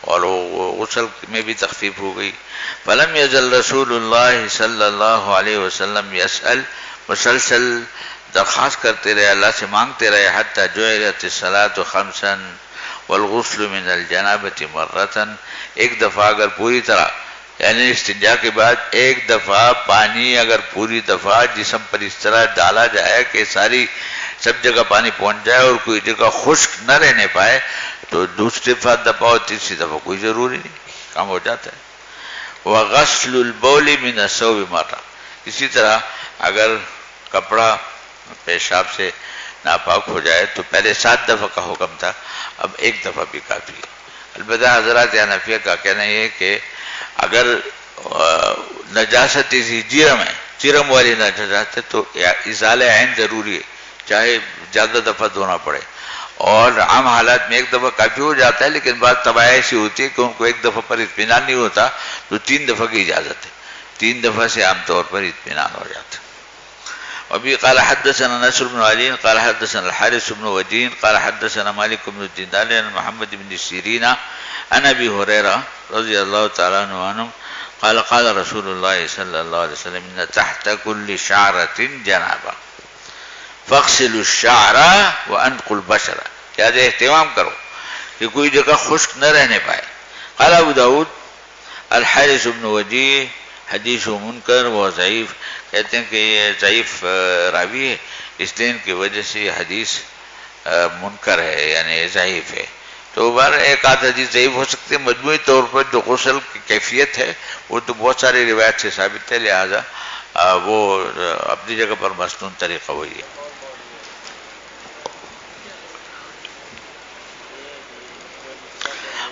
اور غسل میں بھی تخفیف ہو گئی۔ فلم یزل رسول اللہ صلی اللہ علیہ وسلم یسأل، مسلسل درخواست کرتے رہے، اللہ سے مانگتے رہے، حتی جعلت الصلاۃ 5 والغسل من الجنابۃ مرۃ، 1 دفعہ اگر پوری طرح یعنی استنجا کے بعد 1 دفعہ پانی اگر پوری دفعہ جسم پر اس طرح ڈالا جائے کہ سب جگہ پانی پہنچ جائے اور کوئی جگہ خشک نہ رہنے پائے، تو دوسری دفعہ اور تیسری دفعہ کوئی ضروری نہیں، کام ہو جاتا ہے۔ وغسل البول من الثوب مرہ، اسی طرح اگر کپڑا پیشاب سے ناپاک ہو جائے تو پہلے 7 دفعہ کا حکم تھا، اب 1 دفعہ بھی کافی ہے۔ البتہ حضرات حنفیہ کا کہنا یہ ہے کہ اگر نجاست اسی جرم ہے، جرم والی نجاست ہے، تو ازالہ عین ضروری ہے، چاہے زیادہ دفعہ دھونا پڑے، اور عام حالات میں 1 دفعہ کافی ہو جاتا ہے، لیکن بعض طبائع ایسی ہوتی ہے کہ ان کو 1 دفعہ پر اطمینان نہیں ہوتا، تو 3 دفعہ کی اجازت ہے، 3 دفعہ سے عام طور پر اطمینان ہو جاتا ہے۔ وبه قال حدثنا نصر بن علي قال حدثنا الحارث بن وجين قال حدثنا مالك بن الدينار عن محمد بن سيرين عن ابي هريره رضي الله تعالى عنه قال قال رسول الله صلى الله عليه وسلم ان تحت كل شعرة جنابة فاغسلوا الشعر وانقوا البشر، یاد اہتمام کرو کہ کوئی جگہ خشک نہ رہنے پائے. قال ابو داود الحارث بن وجیح حدیث و منکر و ضعیف، کہتے ہیں کہ یہ ضعیف راوی ہے، اس لیے ان کی وجہ سے یہ حدیث منکر ہے یعنی ضعیف ہے. تو بار ایک آدھ حدیث ضعیف ہو سکتے ہیں، مجموعی طور پر جو غسل کی کیفیت ہے وہ تو بہت ساری روایت سے ثابت ہے، لہذا وہ اپنی جگہ پر مسنون طریقہ وہی ہے.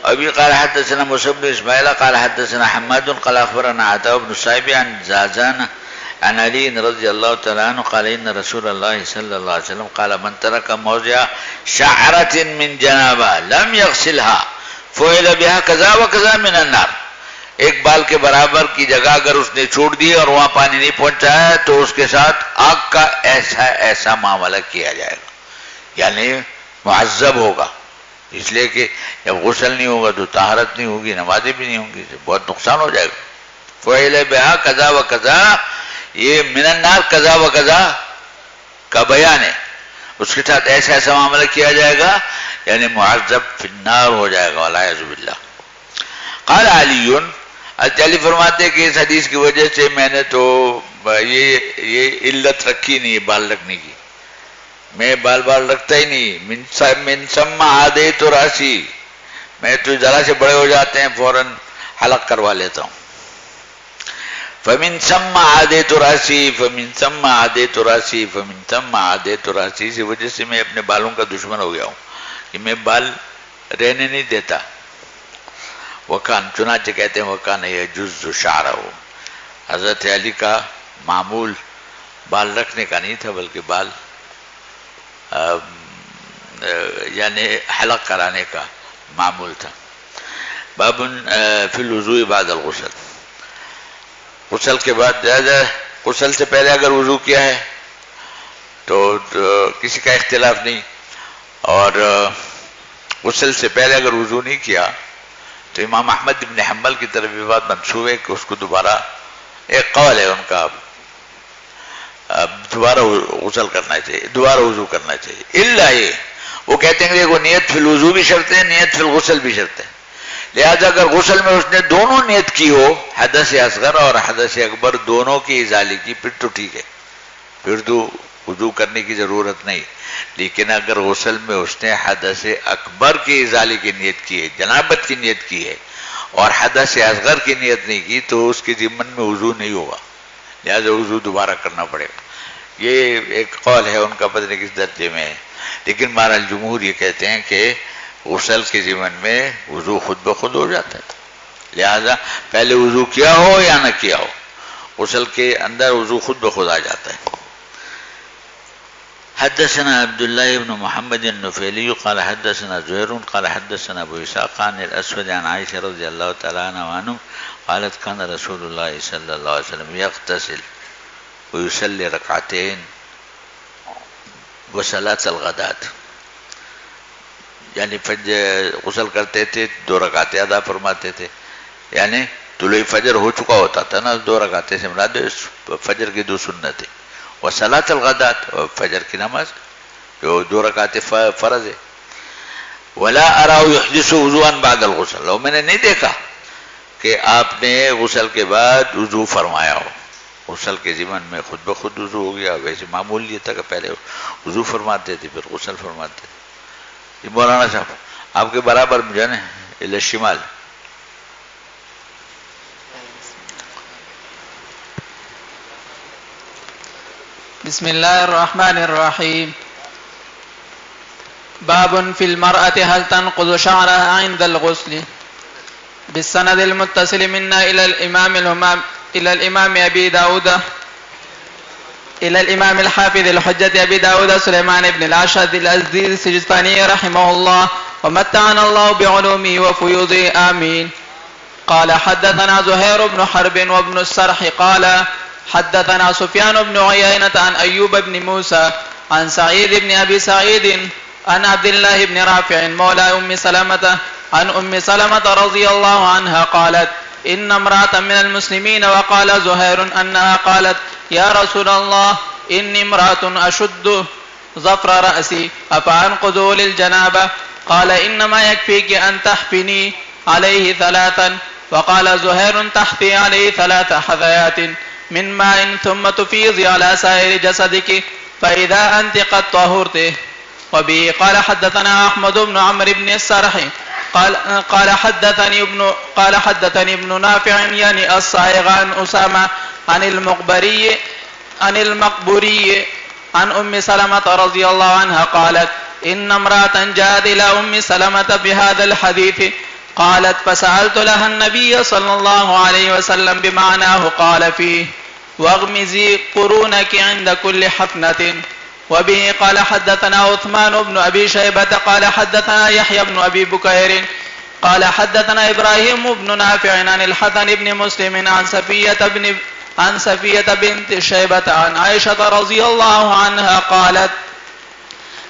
ابھی قال حدثنا موسى بن اسماعيل قال حدثنا حماد قال اخبرنا عطاء بن صائب عن زازان عن علي رضي الله تعالى عنه قال ان رسول الله صلى الله عليه وسلم قال من ترك موضع شعرة من جنابه لم يغسلها فعل بها كذا وكذا من النار. ایک بال کے برابر کی جگہ اگر اس نے چھوڑ دی اور وہاں پانی نہیں پہنچایا تو اس کے ساتھ آگ کا ایسا معاملہ کیا جائے گا، یعنی معذب ہوگا. اس لیے کہ جب غسل نہیں ہوگا تو طہارت نہیں ہوگی، نمازیں بھی نہیں ہوں گی، بہت نقصان ہو جائے گا. فعل بها کذا و کذا، یہ من النار کذا و کذا کا بیان ہے، اس کے ساتھ ایسا معاملہ کیا جائے گا یعنی معذب فی النار ہو جائے گا والعیاذ باللہ. قال علی، علی فرماتے ہیں کہ اس حدیث کی وجہ سے میں نے تو یہ علت رکھی نہیں بال رکھنے کی، میں بال رکھتا ہی نہیں. من ثم عادیت راسی، میں تو ذرا سے بڑے ہو جاتے ہیں فوراً حلق کروا لیتا ہوں. فمن ثم عادیت راسی فمن ثم عادیت راسی فمن ثم عادیت راسی، اسی وجہ سے میں اپنے بالوں کا دشمن ہو گیا ہوں کہ میں بال رہنے نہیں دیتا. وکان، چنانچہ کہتے ہیں وکان یجز شعرہ، حضرت علی کا معمول بال رکھنے کا نہیں تھا بلکہ بال یعنی حلق کرانے کا معمول تھا. باب فی الوضوء بعد الغسل، غسل کے بعد غسل سے پہلے اگر وضو کیا ہے تو کسی کا اختلاف نہیں، اور غسل سے پہلے اگر وضو نہیں کیا تو امام احمد بن حنبل کی طرف یہ بات منسوب ہے کہ اس کو دوبارہ، ایک قول ہے ان کا، دوبارہ غسل کرنا چاہیے، دوبارہ وضو کرنا چاہیے. الا یہ وہ کہتے ہیں کہ وہ نیت فی الوضو بھی شرط ہے، نیت فی الغسل بھی شرط ہے. لہذا اگر غسل میں اس نے دونوں نیت کی ہو، حدث اصغر اور حدث اکبر دونوں کی ازالے کی، پھر تو ٹھیک ہے، پھر تو وضو کرنے کی ضرورت نہیں. لیکن اگر غسل میں اس نے حدث اکبر کی ازالے کی نیت کی ہے، جنابت کی نیت کی ہے، اور حدث اصغر کی نیت نہیں کی تو اس کے ضمن میں وضو نہیں ہوگا، لہذا وضو دوبارہ کرنا پڑے گا. یہ ایک قول ہے ان کا، پتہ نہیں کس درجے میں ہے، لیکن بہرحال جمہور یہ کہتے ہیں کہ غسل کے ضمن میں وضو خود بخود ہو جاتا ہے، لہذا پہلے وضو کیا ہو یا نہ کیا ہو، غسل کے اندر وضو خود بخود آ جاتا ہے. حدثنا عبد الله بن محمد النفيلي قال حدثنا زهير قال حدثنا ابو اسحاق عن الاسود عن عائشه رضي الله تعالى عنها قالت كان رسول الله صلى الله عليه وسلم يغتسل ويصلي ركعتين وصلاة الغداة، یعنی غسل کرتے تھے، 2 رکعتیں ادا فرماتے تھے، یعنی طلوع فجر ہو چکا ہوتا تھا نا، 2 رکعتیں سے مراد فجر کی 2 سنتیں، وصلاة الغداة فجر کی نماز جو 2 رکعتیں فرض ہے. ولا اراه يحدث وضوءا بعد الغسل، اور میں نے نہیں دیکھا کہ آپ نے غسل کے بعد وضو فرمایا ہو. غسل کے ضمن میں خود بخود وضو ہو گیا، ویسے معمول یہ تھا کہ پہلے وضو فرماتے تھے پھر غسل فرماتے تھے. یہ مولانا صاحب آپ کے برابر میں جانے الی الشمال. بسم الله الرحمن الرحيم. باب في المرأة هل تنقض شعرها عند الغسل. بالسند المتصل منا إلى الإمام أبي داود، إلى الإمام الحافظ الحجة أبي داود سليمان بن الأشهد الأزدي السجستاني رحمه الله ومتعنا الله بعلومه وفيوضه آمين. قال حدثنا زهير بن حرب وابن السرح قال حدثنا سفيان بن عيينة عن أيوب بن موسى عن سعيد بن أبي سعيد عن عبد الله بن رافع مولى أم سلمة عن أم سلمة رضي الله عنها قالت إن امرأة من المسلمين وقال زهير أنها قالت يا رسول الله إني امرأة أشد ظفر رأسي أفأنقذه للجنابة؟ قال إنما يكفيك أن تحفني عليه ثلاثا. وقال زهير تحفي عليه 3 حثيات من ماء ثم تفيضي على سائر جسدك فإذا أنت قد طهرته. وبه قال حدثنا أحمد بن عمرو بن السرح قال حدثني ابن نافع يعني الصائغ عن أسامة عن المقبوري عن أم سلمة رضي الله عنها قالت إن امرأة جاءت إلى أم سلمة بهذا الحديث قالت فسألت لها النبي صلى الله عليه وسلم بمعناه قال فيه واغمزي قرونك عند كل حفنة. وبه قال حدثنا عثمان بن أبي شيبة قال حدثنا يحيى بن أبي بكير قال حدثنا إبراهيم بن نافع عن الحسن بن مسلم عن صفية بنت شيبة عن عائشة رضي الله عنها قالت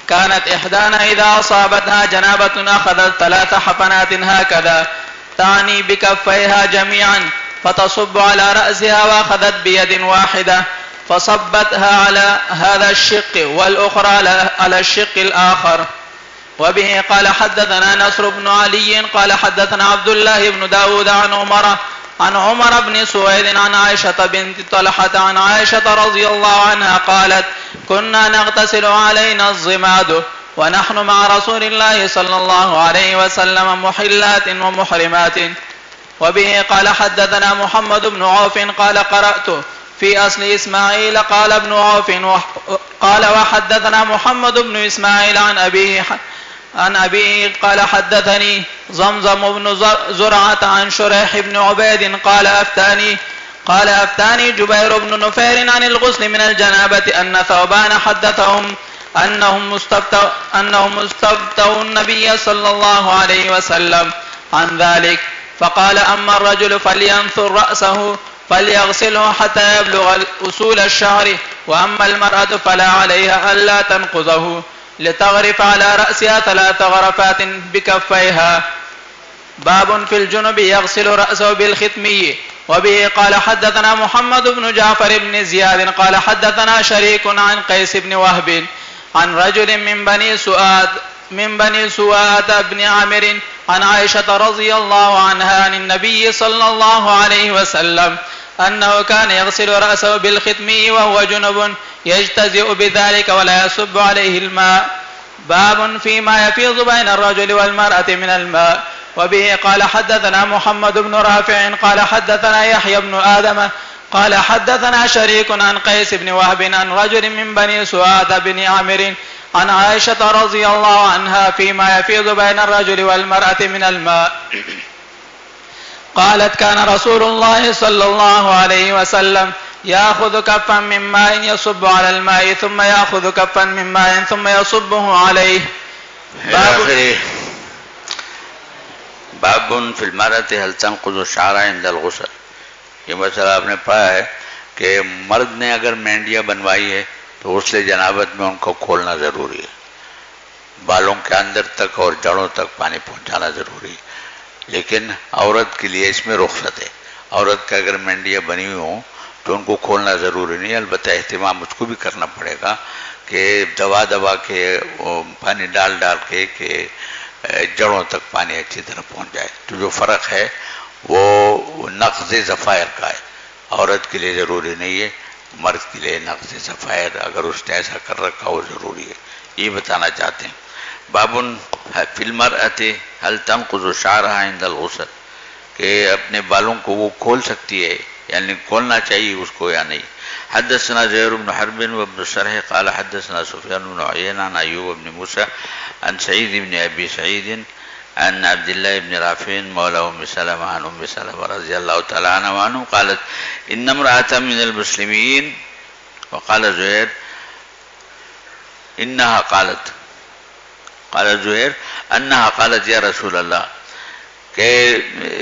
كانت إحدانا إذا أصابتها جنابة أخذت 3 حفنات هكذا تعني بكفيها جميعا فتصب على رأسها وأخذت بيد واحدة فصبتها على هذا الشق والأخرى على الشق الآخر. وبه قال حدثنا نصر بن علي قال حدثنا عبد الله بن داود عن عمر بن سويد عن عائشة بنت طلحة عن عائشة رضي الله عنها قالت كنا نغتسل علينا الضماد ونحن مع رسول الله صلى الله عليه وسلم محلات ومحرمات. وبه قال حدثنا محمد بن عوف قال قرأت في أصل إسماعيل قال ابن عوف قال وحدثنا محمد بن إسماعيل عن أبيه قال حدثني زمزم بن زرعة عن شريح بن عبيد قال أفتاني جبير بن نفير عن الغسل من الجنابة أن ثوبان حدثهم أنهم استفتوا النبي صلى الله عليه وسلم عن ذلك فقال أما الرجل فلينثر رأسه فليغسله حتى يبلغ أصول الشعر وأما المرأة فلا عليها ألا تنقذه لتغرف على رأسها 3 غرفات بكفيها. باب في الجنب يغسل رأسه بالختمي. وبه قال حدثنا محمد بن جعفر بن زياد قال حدثنا شريك عن قيس بن وهب عن رجل من بني سواد بن عامر عن عائشة رضي الله عنها عن النبي صلى الله عليه وسلم أنه كان يغسل رأسه بالختمي وهو جنب يجتزئ بذلك ولا يصب عليه الماء. باب فيما يفيض بين الرجل والمرأة من الماء. وبه قال حدثنا محمد بن رافع قال حدثنا يحيى بن آدم قال حدثنا شريك عن قيس بن وهب عن رجل من بني سواد بن عامر عن عائشة رضي الله عنها فيما يفيض بين الرجل والمرأة من الماء قالت كان رسول الله صلى الله عليه وسلم يأخذ كفا من ماء يصب على الماء ثم يأخذ كفا من ماء ثم يصبه عليه. باب فی المرأة هل تنقض الشعر عند الغسل. یہ مسئلہ آپ نے پڑھا ہے کہ مرد نے اگر مینڈیاں بنوائی ہے تو غسل جنابت میں ان کو کھولنا ضروری ہے، بالوں کے اندر تک اور جڑوں تک پانی پہنچانا ضروری ہے، لیکن عورت کے لیے اس میں رخصت ہے. عورت کا اگر مینڈیاں بنی ہوئی ہوں تو ان کو کھولنا ضروری نہیں، البتہ اہتمام اس کو بھی کرنا پڑے گا کہ دبا کے پانی ڈال کے کہ جڑوں تک پانی اچھی طرح پہنچ جائے. تو جو فرق ہے وہ نقض ضفائر کا ہے، عورت کے لیے ضروری نہیں ہے، مرد کے لیے نقض ضفائر اگر اس نے ایسا کر رکھا وہ ضروری ہے، یہ بتانا چاہتے ہیں. بابن فی المرأة هل تنقض شعرها عند الغسل، کہ اپنے بالوں کو وہ کھول سکتی ہے، یعنی کھولنا چاہیے اس کو یا نہیں. حدثنا زہیر بن حرب وابن سرح قال حدثنا سفیان بن عیینہ عن ایوب بن موسیٰ عن سعید بن ابی سعید عن عبد الله بن رافع مولى ام سلمة عن ام سلمة رضي الله تعالى عنها وعنه قالت ان امرأة من المسلمين وقال زهير انها قالت زهير انها قالت يا رسول الله، کہ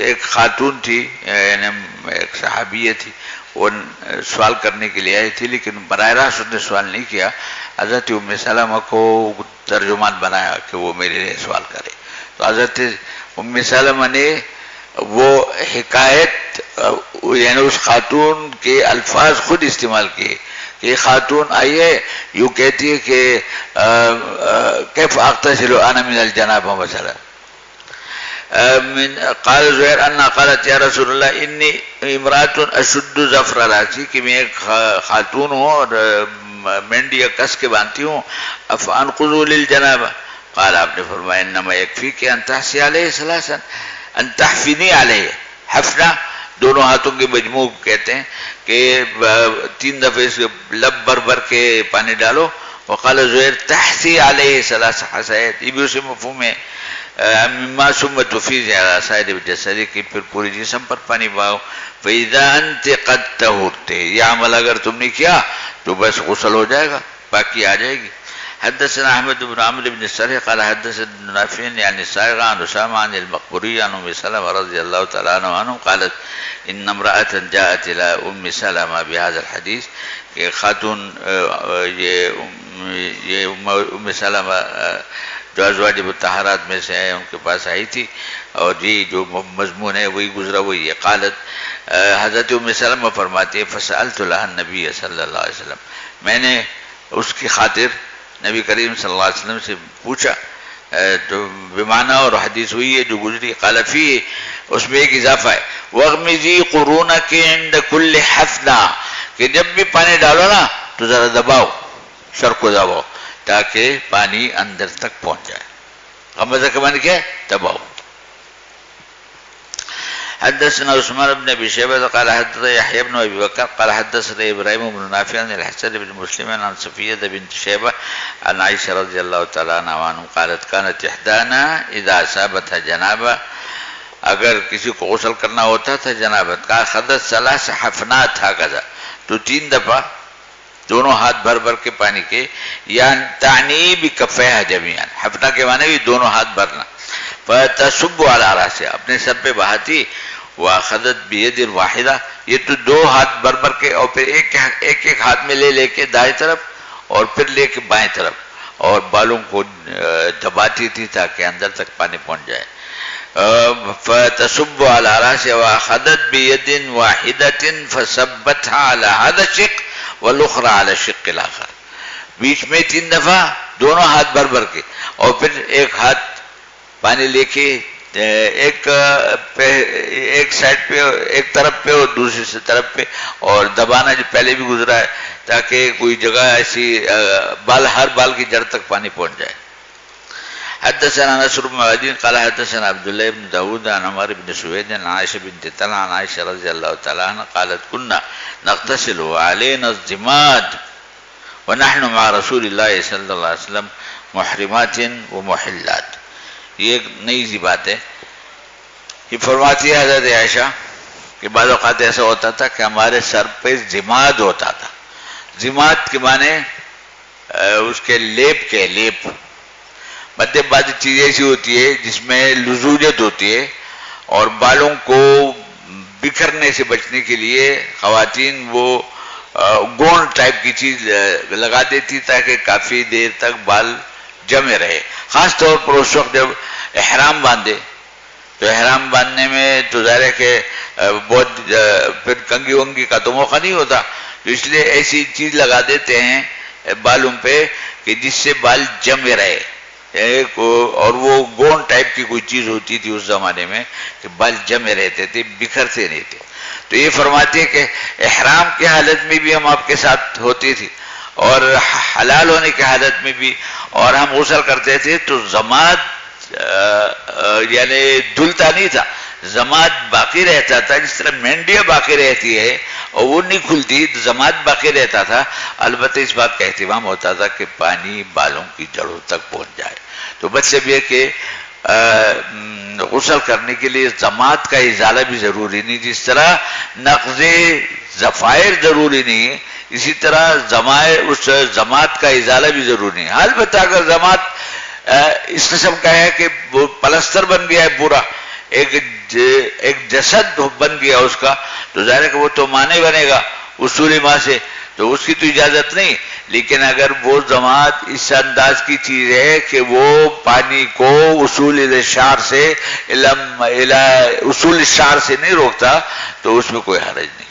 ایک خاتون تھی، یعنی ایک صحابیہ تھی، وہ سوال کرنے کے لیے آئی تھی، لیکن براہ راست اس نے سوال نہیں کیا، حضرت ام سلمہ کو ترجمان بنایا کہ وہ میرے لیے سوال کرے. تو حضرت ام سلمہ نے وہ حکایت یعنی اس خاتون کے الفاظ خود استعمال کیے کہ یہ خاتون آئی ہے، یوں کہتی ہے کہ کیف اغتسل انا من الجنابہ مثلا. قال زہیر انا قالت یا رسول اللہ انی امرات اشد ظفر راسی، کہ میں ایک خاتون ہوں اور مینڈیا کس کے باندھتی ہوں، افانقض للجنابہ. قال آپ نے فرمایا انما یکفیک ان تحسی علیہ ثلاثا، ان تحفنی علیہ. حفنا دونوں ہاتھوں کے مجموع کہتے ہیں کہ 3 دفعے اس لب بھر بھر کے پانی ڈالو. وقال زہیر تحسی علیہ ثلاث حسائد، یہ بھی اسی مفہوم ہے. مما ثم تفیض علی سائر الجسد، کہ پھر پوری جسم پر پانی بہاؤ. فاذا انت قد طہرت، یہ عمل اگر تم نے کیا تو بس غسل ہو جائے گا، پاکی آ جائے گی. حدثنا احمد بن عمرو بن السرح قال حدثنا نافع عن السائغ عن اسامہ عن المقبوری عن ام سلمہ رضی اللہ تعالی عنہ قالت ان امرأة جاءت الى ام سلمہ بهذا الحدیث، کہ خاتون یہ ام سلمہ جو ازواج مطہرات میں سے ہیں ان کے پاس آئی تھی، اور جی جو مضمون ہے وہی گزرا وہی ہے. قالت حضرت ام سلمہ فرماتی ہے فسألت لها النبی صلی اللہ علیہ وسلم، میں نے اس کی خاطر نبی کریم صلی اللہ علیہ وسلم سے پوچھا، تو بمعنی اور حدیث ہوئی ہے جو گزری. قال فی، اس میں ایک اضافہ ہے وغمزی قرونک عند کل حفنہ، کہ جب بھی پانی ڈالو نا تو ذرا دباؤ، سر کو دباؤ تاکہ پانی اندر تک پہنچ جائے. غمزہ کے معنی کیا ہے؟ دباؤ. حدثنا عثمان بن ابي شيبه قال حدثنا يحيى بن ابي بكر قال حدثنا ابراهيم بن نافع عن الحسن بن مسلم عن صفيه بنت شيبه عن عائشه رضي الله تعالى عنها قالت كانت احدانا اذا اصابتها جنابه، اگر کسی کو غسل کرنا ہوتا تھا جنابت کا، خدت 3 حفنات هكذا، تو 3 دفعہ دونوں ہاتھ بھر بھر کے پانی کے، یا تعنی بکفیہا جمیعا، حفنہ کے معنی بھی دونوں ہاتھ بھرنا. فتصب علی راسها، اپنے سر پہ بہاتی. واخذت بید واحدہ، یہ تو 2 ہاتھ بھر بھر کے، اور پھر ایک ہاتھ میں لے کے دائیں طرف اور پھر لے کے بائیں طرف، اور بالوں کو دباتی تھی تاکہ اندر تک پانی پہنچ جائے. فتصب علی راسها واخذت بید واحدۃ فصبتها علی هذا الشق والاخرى علی الشق الاخر، بیچ میں 3 دفعہ دونوں ہاتھ بھر بھر کے، اور پھر ایک ہاتھ پانی لے کے ایک سائڈ پہ ایک طرف پہ اور دوسری طرف پہ، اور دبانا جو پہلے بھی گزرا ہے تاکہ کوئی جگہ ایسی ہر بال کی جڑ تک پانی پہنچ جائے. حدثنا نصر بن عدي قال حدثنا عبد الله بن داود عن عمر بن سويد عن عائشة بنت طلحة عن عائشة رضي الله تعالى عنها قالت كنا نغتسل وعلينا الضماد ونحن مع رسول الله صلى الله عليه وسلم محرمات ومحلات. یہ ایک نئی سی بات ہے. یہ فرماتی ہے حضرت عائشہ کہ بعض اوقات ایسا ہوتا تھا کہ ہمارے سر پہ ضماد ہوتا تھا. ضماد کے معنی اس کے لیپ کے لیپ، مطلب بعض چیز ایسی ہوتی ہے جس میں لزوجت ہوتی ہے، اور بالوں کو بکھرنے سے بچنے کے لیے خواتین وہ گونڈ ٹائپ کی چیز لگا دیتی تاکہ کافی دیر تک بال جمے رہے. خاص طور پر اس وقت جب احرام باندھے، تو احرام باندھنے میں تو ظاہر ہے کہ بہت پھر کنگھی ونگی کا تو موقع نہیں ہوتا، تو اس لیے ایسی چیز لگا دیتے ہیں بالوں پہ کہ جس سے بال جمے رہے. اور وہ گون ٹائپ کی کوئی چیز ہوتی تھی اس زمانے میں کہ بال جمے رہتے تھے، بکھرتے نہیں تھے. تو یہ فرماتے ہیں کہ احرام کی حالت میں بھی ہم آپ کے ساتھ ہوتی تھی، اور حلال ہونے کی حالت میں بھی، اور ہم غسل کرتے تھے تو ضماد یعنی دھلتا نہیں تھا، ضماد باقی رہتا تھا. جس طرح مینڈیا باقی رہتی ہے اور وہ نہیں کھلتی، ضماد باقی رہتا تھا. البتہ اس بات کا اہتمام ہوتا تھا کہ پانی بالوں کی جڑوں تک پہنچ جائے. تو مطلب یہ کہ غسل کرنے کے لیے ضماد کا ازالہ بھی ضروری نہیں، جس طرح نقض ضفائر ضروری نہیں، اسی طرح اس ضماد کا ازالہ بھی ضروری نہیں. البتہ اگر ضماد اس قسم کا ہے کہ وہ پلستر بن گیا ہے پورا، ایک جسد بن گیا اس کا، تو ظاہر ہے کہ وہ تو ماں نہیں بنے گا اصولی ماں سے، تو اس کی تو اجازت نہیں. لیکن اگر وہ جماعت اس انداز کی چیز ہے کہ وہ پانی کو اصول الاشعار سے اصول الشعر سے نہیں روکتا، تو اس میں کوئی حرج نہیں.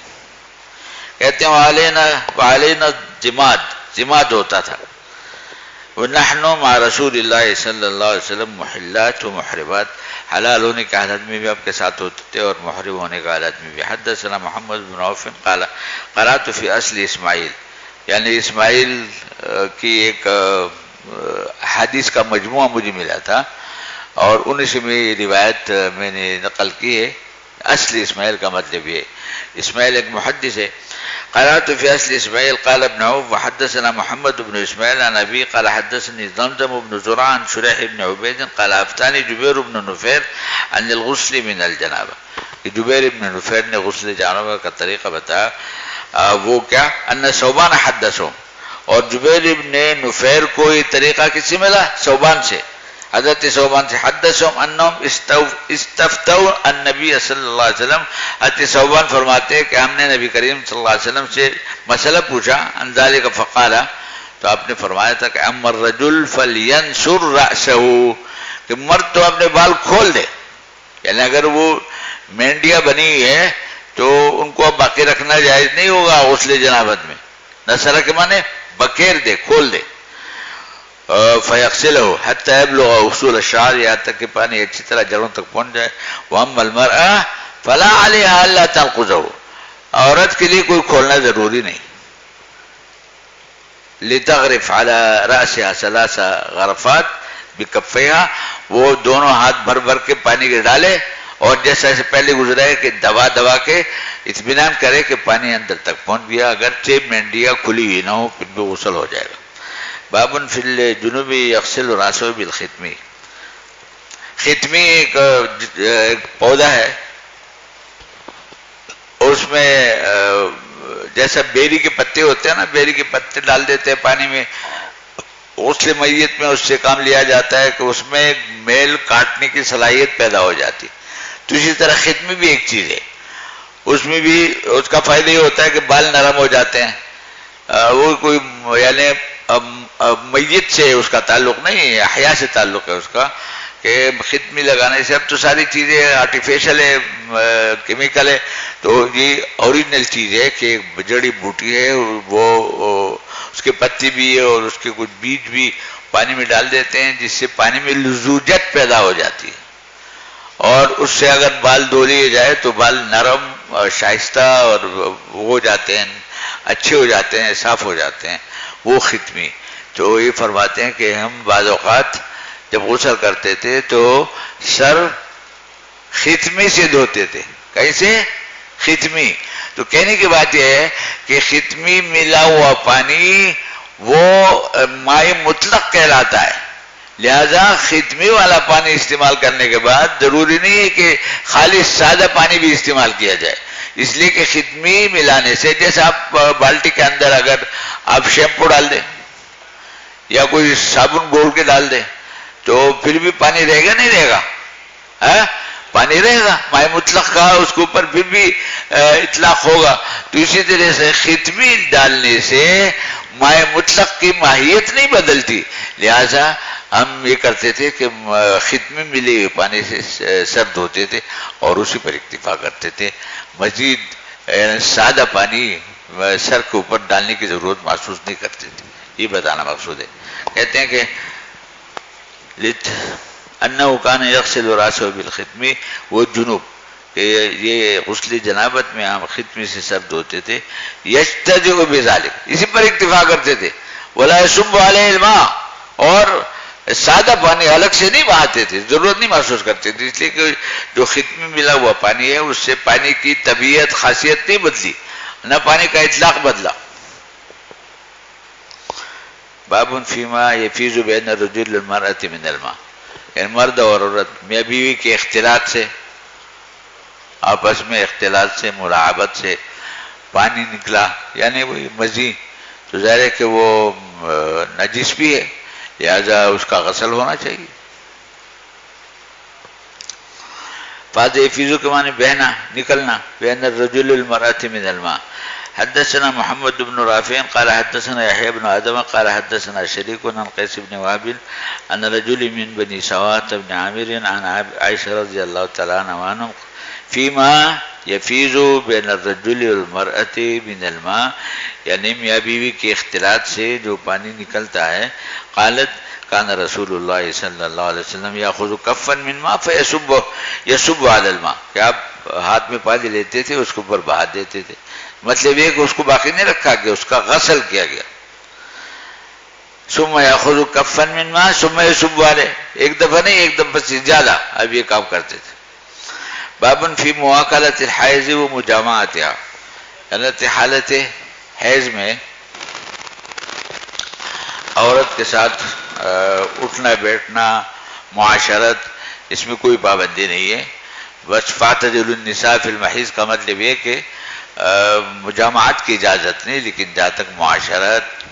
کہتے ہیں وعلینا جماد ہوتا تھا. وَنَحْنُ مع رسول اللہ صلی اللہ علیہ وسلم محلات و محرمات، حلال ہونے کے حالت میں بھی آپ کے ساتھ ہوتے تھے اور محرم ہونے کے حالت میں بھی. حدثنا محمد بن عوف قال قرأت فی اصل اسماعیل، یعنی اسماعیل کی ایک حدیث کا مجموعہ مجھے ملا تھا اور ان سے میں یہ روایت میں نے نقل کی ہے. اصل اسماعیل کا مطلب یہ اسماعیل ایک محدث ہے. قرأت في أصل إسماعيل قال ابن عوف وحدثنا محمد بن إسماعيل عن أبي قال حدثني زمزم بن زرع عن شريح بن عبيد قال أفتاني جبير بن نفير عن الغسل من الجنابة. جبیر بن نفیر نے غسل جنابہ کا طریقہ بتایا. وہ کیا ان ثوبان حدثهم، اور جبیر بن نفیر کو یہ طریقہ کس سے ملا؟ ثوبان سے. حضرت ثوبان سے حدثهم انهم استفتوا النبی صلی اللہ علیہ وسلم. حضرت ثوبان فرماتے ہیں کہ ہم نے نبی کریم صلی اللہ علیہ وسلم سے مسئلہ پوچھا عن ذلك فقال، تو آپ نے فرمایا تھا کہ اما الرجل فلینشر رأسه، کہ مرد تو اپنے بال کھول دے، یعنی اگر وہ مینڈیا بنی ہوئی ہے تو ان کو اب باقی رکھنا جائز نہیں ہوگا غسل جنابت میں. نسرہ کے معنی بکیر دے، کھول دے. فَيَغْسِلَهُ حَتَّى يَبْلُغَ اصول الشعر، یہاں تک کہ پانی اچھی طرح جڑوں تک پہنچ جائے. وَأَمَّا الْمَرْأَةُ فَلَا عَلَيْهَا أَلَّا تَنْقُضَهُ، عورت کے لیے کوئی کھولنا ضروری نہیں. لِتَغْرِفْ عَلَى رَأْسِهَا ثَلَاثَ غَرَفَاتٍ بِكَفَّيْهَا، وہ دونوں ہاتھ بھر بھر کے پانی کے ڈالے اور جیسا سے پہلے گزرا ہے کہ دبا کے اطمینان کرے کہ پانی اندر تک پہنچ گیا، اگرچہ مینڈیا کھلی ہوئی نہ ہو پھر بھی غسل ہو جائے گا. بابن فی الجنوب یغسل راسه بالختمی، ختمی ایک پودا ہے، اس میں جیسا بیری کے پتے ہوتے ہیں نا، بیری کے پتے ڈال دیتے ہیں پانی میں، غسل میت میں اس سے کام لیا جاتا ہے کہ اس میں میل کاٹنے کی صلاحیت پیدا ہو جاتی. تو اسی طرح ختمی بھی ایک چیز ہے، اس میں بھی اس کا فائدہ یہ ہوتا ہے کہ بال نرم ہو جاتے ہیں. وہ کوئی یعنی میت سے اس کا تعلق نہیں، احیاء سے تعلق ہے اس کا، کہ ختمی لگانے سے. اب تو ساری چیزیں آرٹیفیشل ہے، کیمیکل ہے، تو یہ اوریجنل چیز ہے کہ جڑی بوٹی ہے، وہ اس کے پتی بھی ہے اور اس کے کچھ بیج بھی پانی میں ڈال دیتے ہیں جس سے پانی میں لزوجت پیدا ہو جاتی ہے، اور اس سے اگر بال دھو لیے جائے تو بال نرم اور شائستہ اور ہو جاتے ہیں، اچھے ہو جاتے ہیں، صاف ہو جاتے ہیں. وہ ختمی. تو یہ فرماتے ہیں کہ ہم بعض اوقات جب غسل کرتے تھے تو سر ختمی سے دھوتے تھے. کیسے؟ ختمی. تو کہنے کی بات یہ ہے کہ ختمی ملا ہوا پانی وہ مائع مطلق کہلاتا ہے، لہذا ختمی والا پانی استعمال کرنے کے بعد ضروری نہیں ہے کہ خالص سادہ پانی بھی استعمال کیا جائے، اس لیے کہ ختمی ملانے سے، جیسے آپ بالٹی کے اندر اگر آپ شیمپو ڈال دیں یا کوئی صابن گھول کے ڈال دیں تو پھر بھی پانی رہے گا نہیں رہے گا؟ پانی رہے گا، مائع مطلق کا اس کے اوپر پھر بھی اطلاق ہوگا. تو اسی طرح سے ختمی ڈالنے سے مائع مطلق کی ماہیت نہیں بدلتی، لہذا ہم یہ کرتے تھے کہ ختمی ملے ہوئے پانی سے سر دھوتے تھے اور اسی پر اکتفا کرتے تھے. مزید سادہ پانی سر کے اوپر ڈالنے کی ضرورت محسوس نہیں کرتے تھے. یہ بتانا مقصود ہے. کہتے ہیں کہ انه كان يغسل راسه بالختمی والجنوب، کہ یہ غسل جنابت میں ہم ختمی سے سر دھوتے تھے. یجتزئ بذلك، اسی پر اکتفا کرتے تھے. ولا يصب عليه الماء، اور سادہ پانی الگ سے نہیں بہاتے تھے، ضرورت نہیں محسوس کرتے تھے، اس لیے کہ جو ختمی ملا ہوا پانی ہے اس سے پانی کی طبیعت خاصیت نہیں بدلی، نہ پانی کا اطلاق بدلا. باب فیما یفیض بین الرجل والمرأة من الماء، یعنی مرد اور عورت میاں بیوی کے اختلاط سے، آپس میں اختلاط سے، ملاعبت سے پانی نکلا، یعنی وہی مزی، تو ظاہر ہے کہ وہ نجس بھی ہے، لہذا اس کا غسل ہونا چاہیے. فاض یفیزو کے معنی بہنا نکلنا بین الرجل المرأة من الماء حدثنا محمد بن رافع قال حدثنا يحيى بن آدم قال حدثنا شريك عن قيس بن وهب عن رجل من بني سوات بن عامر عن عائشة رضي الله تعالى عنها فيما يفيز بين الرجل والمرأة من الماء یعنی میاں بیوی کے اختلاط سے جو پانی نکلتا ہے قالت کان رسول اللہ صلی اللہ علیہ وسلم یاخذ کفا من ماء فیصب علی الماء کہ آپ ہاتھ میں پانی لیتے تھے اس کے اوپر بہا دیتے تھے، مطلب یہ کہ اس کو باقی نہیں رکھا گیا، اس کا غسل کیا گیا. ثم یاخذ کفا من ماء ثم یصب علیہ، ایک دفعہ نہیں ایک دفعہ سے زیادہ اب یہ کام کرتے تھے. بابن فی مواکلۃ الحیض و مجامعتها، یعنی حالت حیض میں عورت کے ساتھ اٹھنا بیٹھنا معاشرت اس میں کوئی پابندی نہیں ہے. بس فاعتزلوا النساء فی المحیض کا مطلب یہ کہ مجامعات کی اجازت نہیں، لیکن جہاں تک معاشرت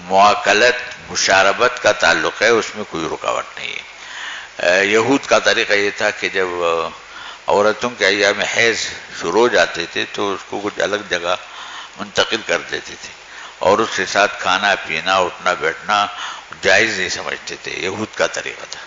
مواکلت مشاربت کا تعلق ہے اس میں کوئی رکاوٹ نہیں ہے. یہود کا طریقہ یہ تھا کہ جب عورتوں کے ایام حیض شروع ہو جاتے تھے تو اس کو کچھ الگ جگہ منتقل کر دیتے تھے اور اس کے ساتھ کھانا پینا اٹھنا بیٹھنا جائز نہیں سمجھتے تھے. یہود کا طریقہ تھا.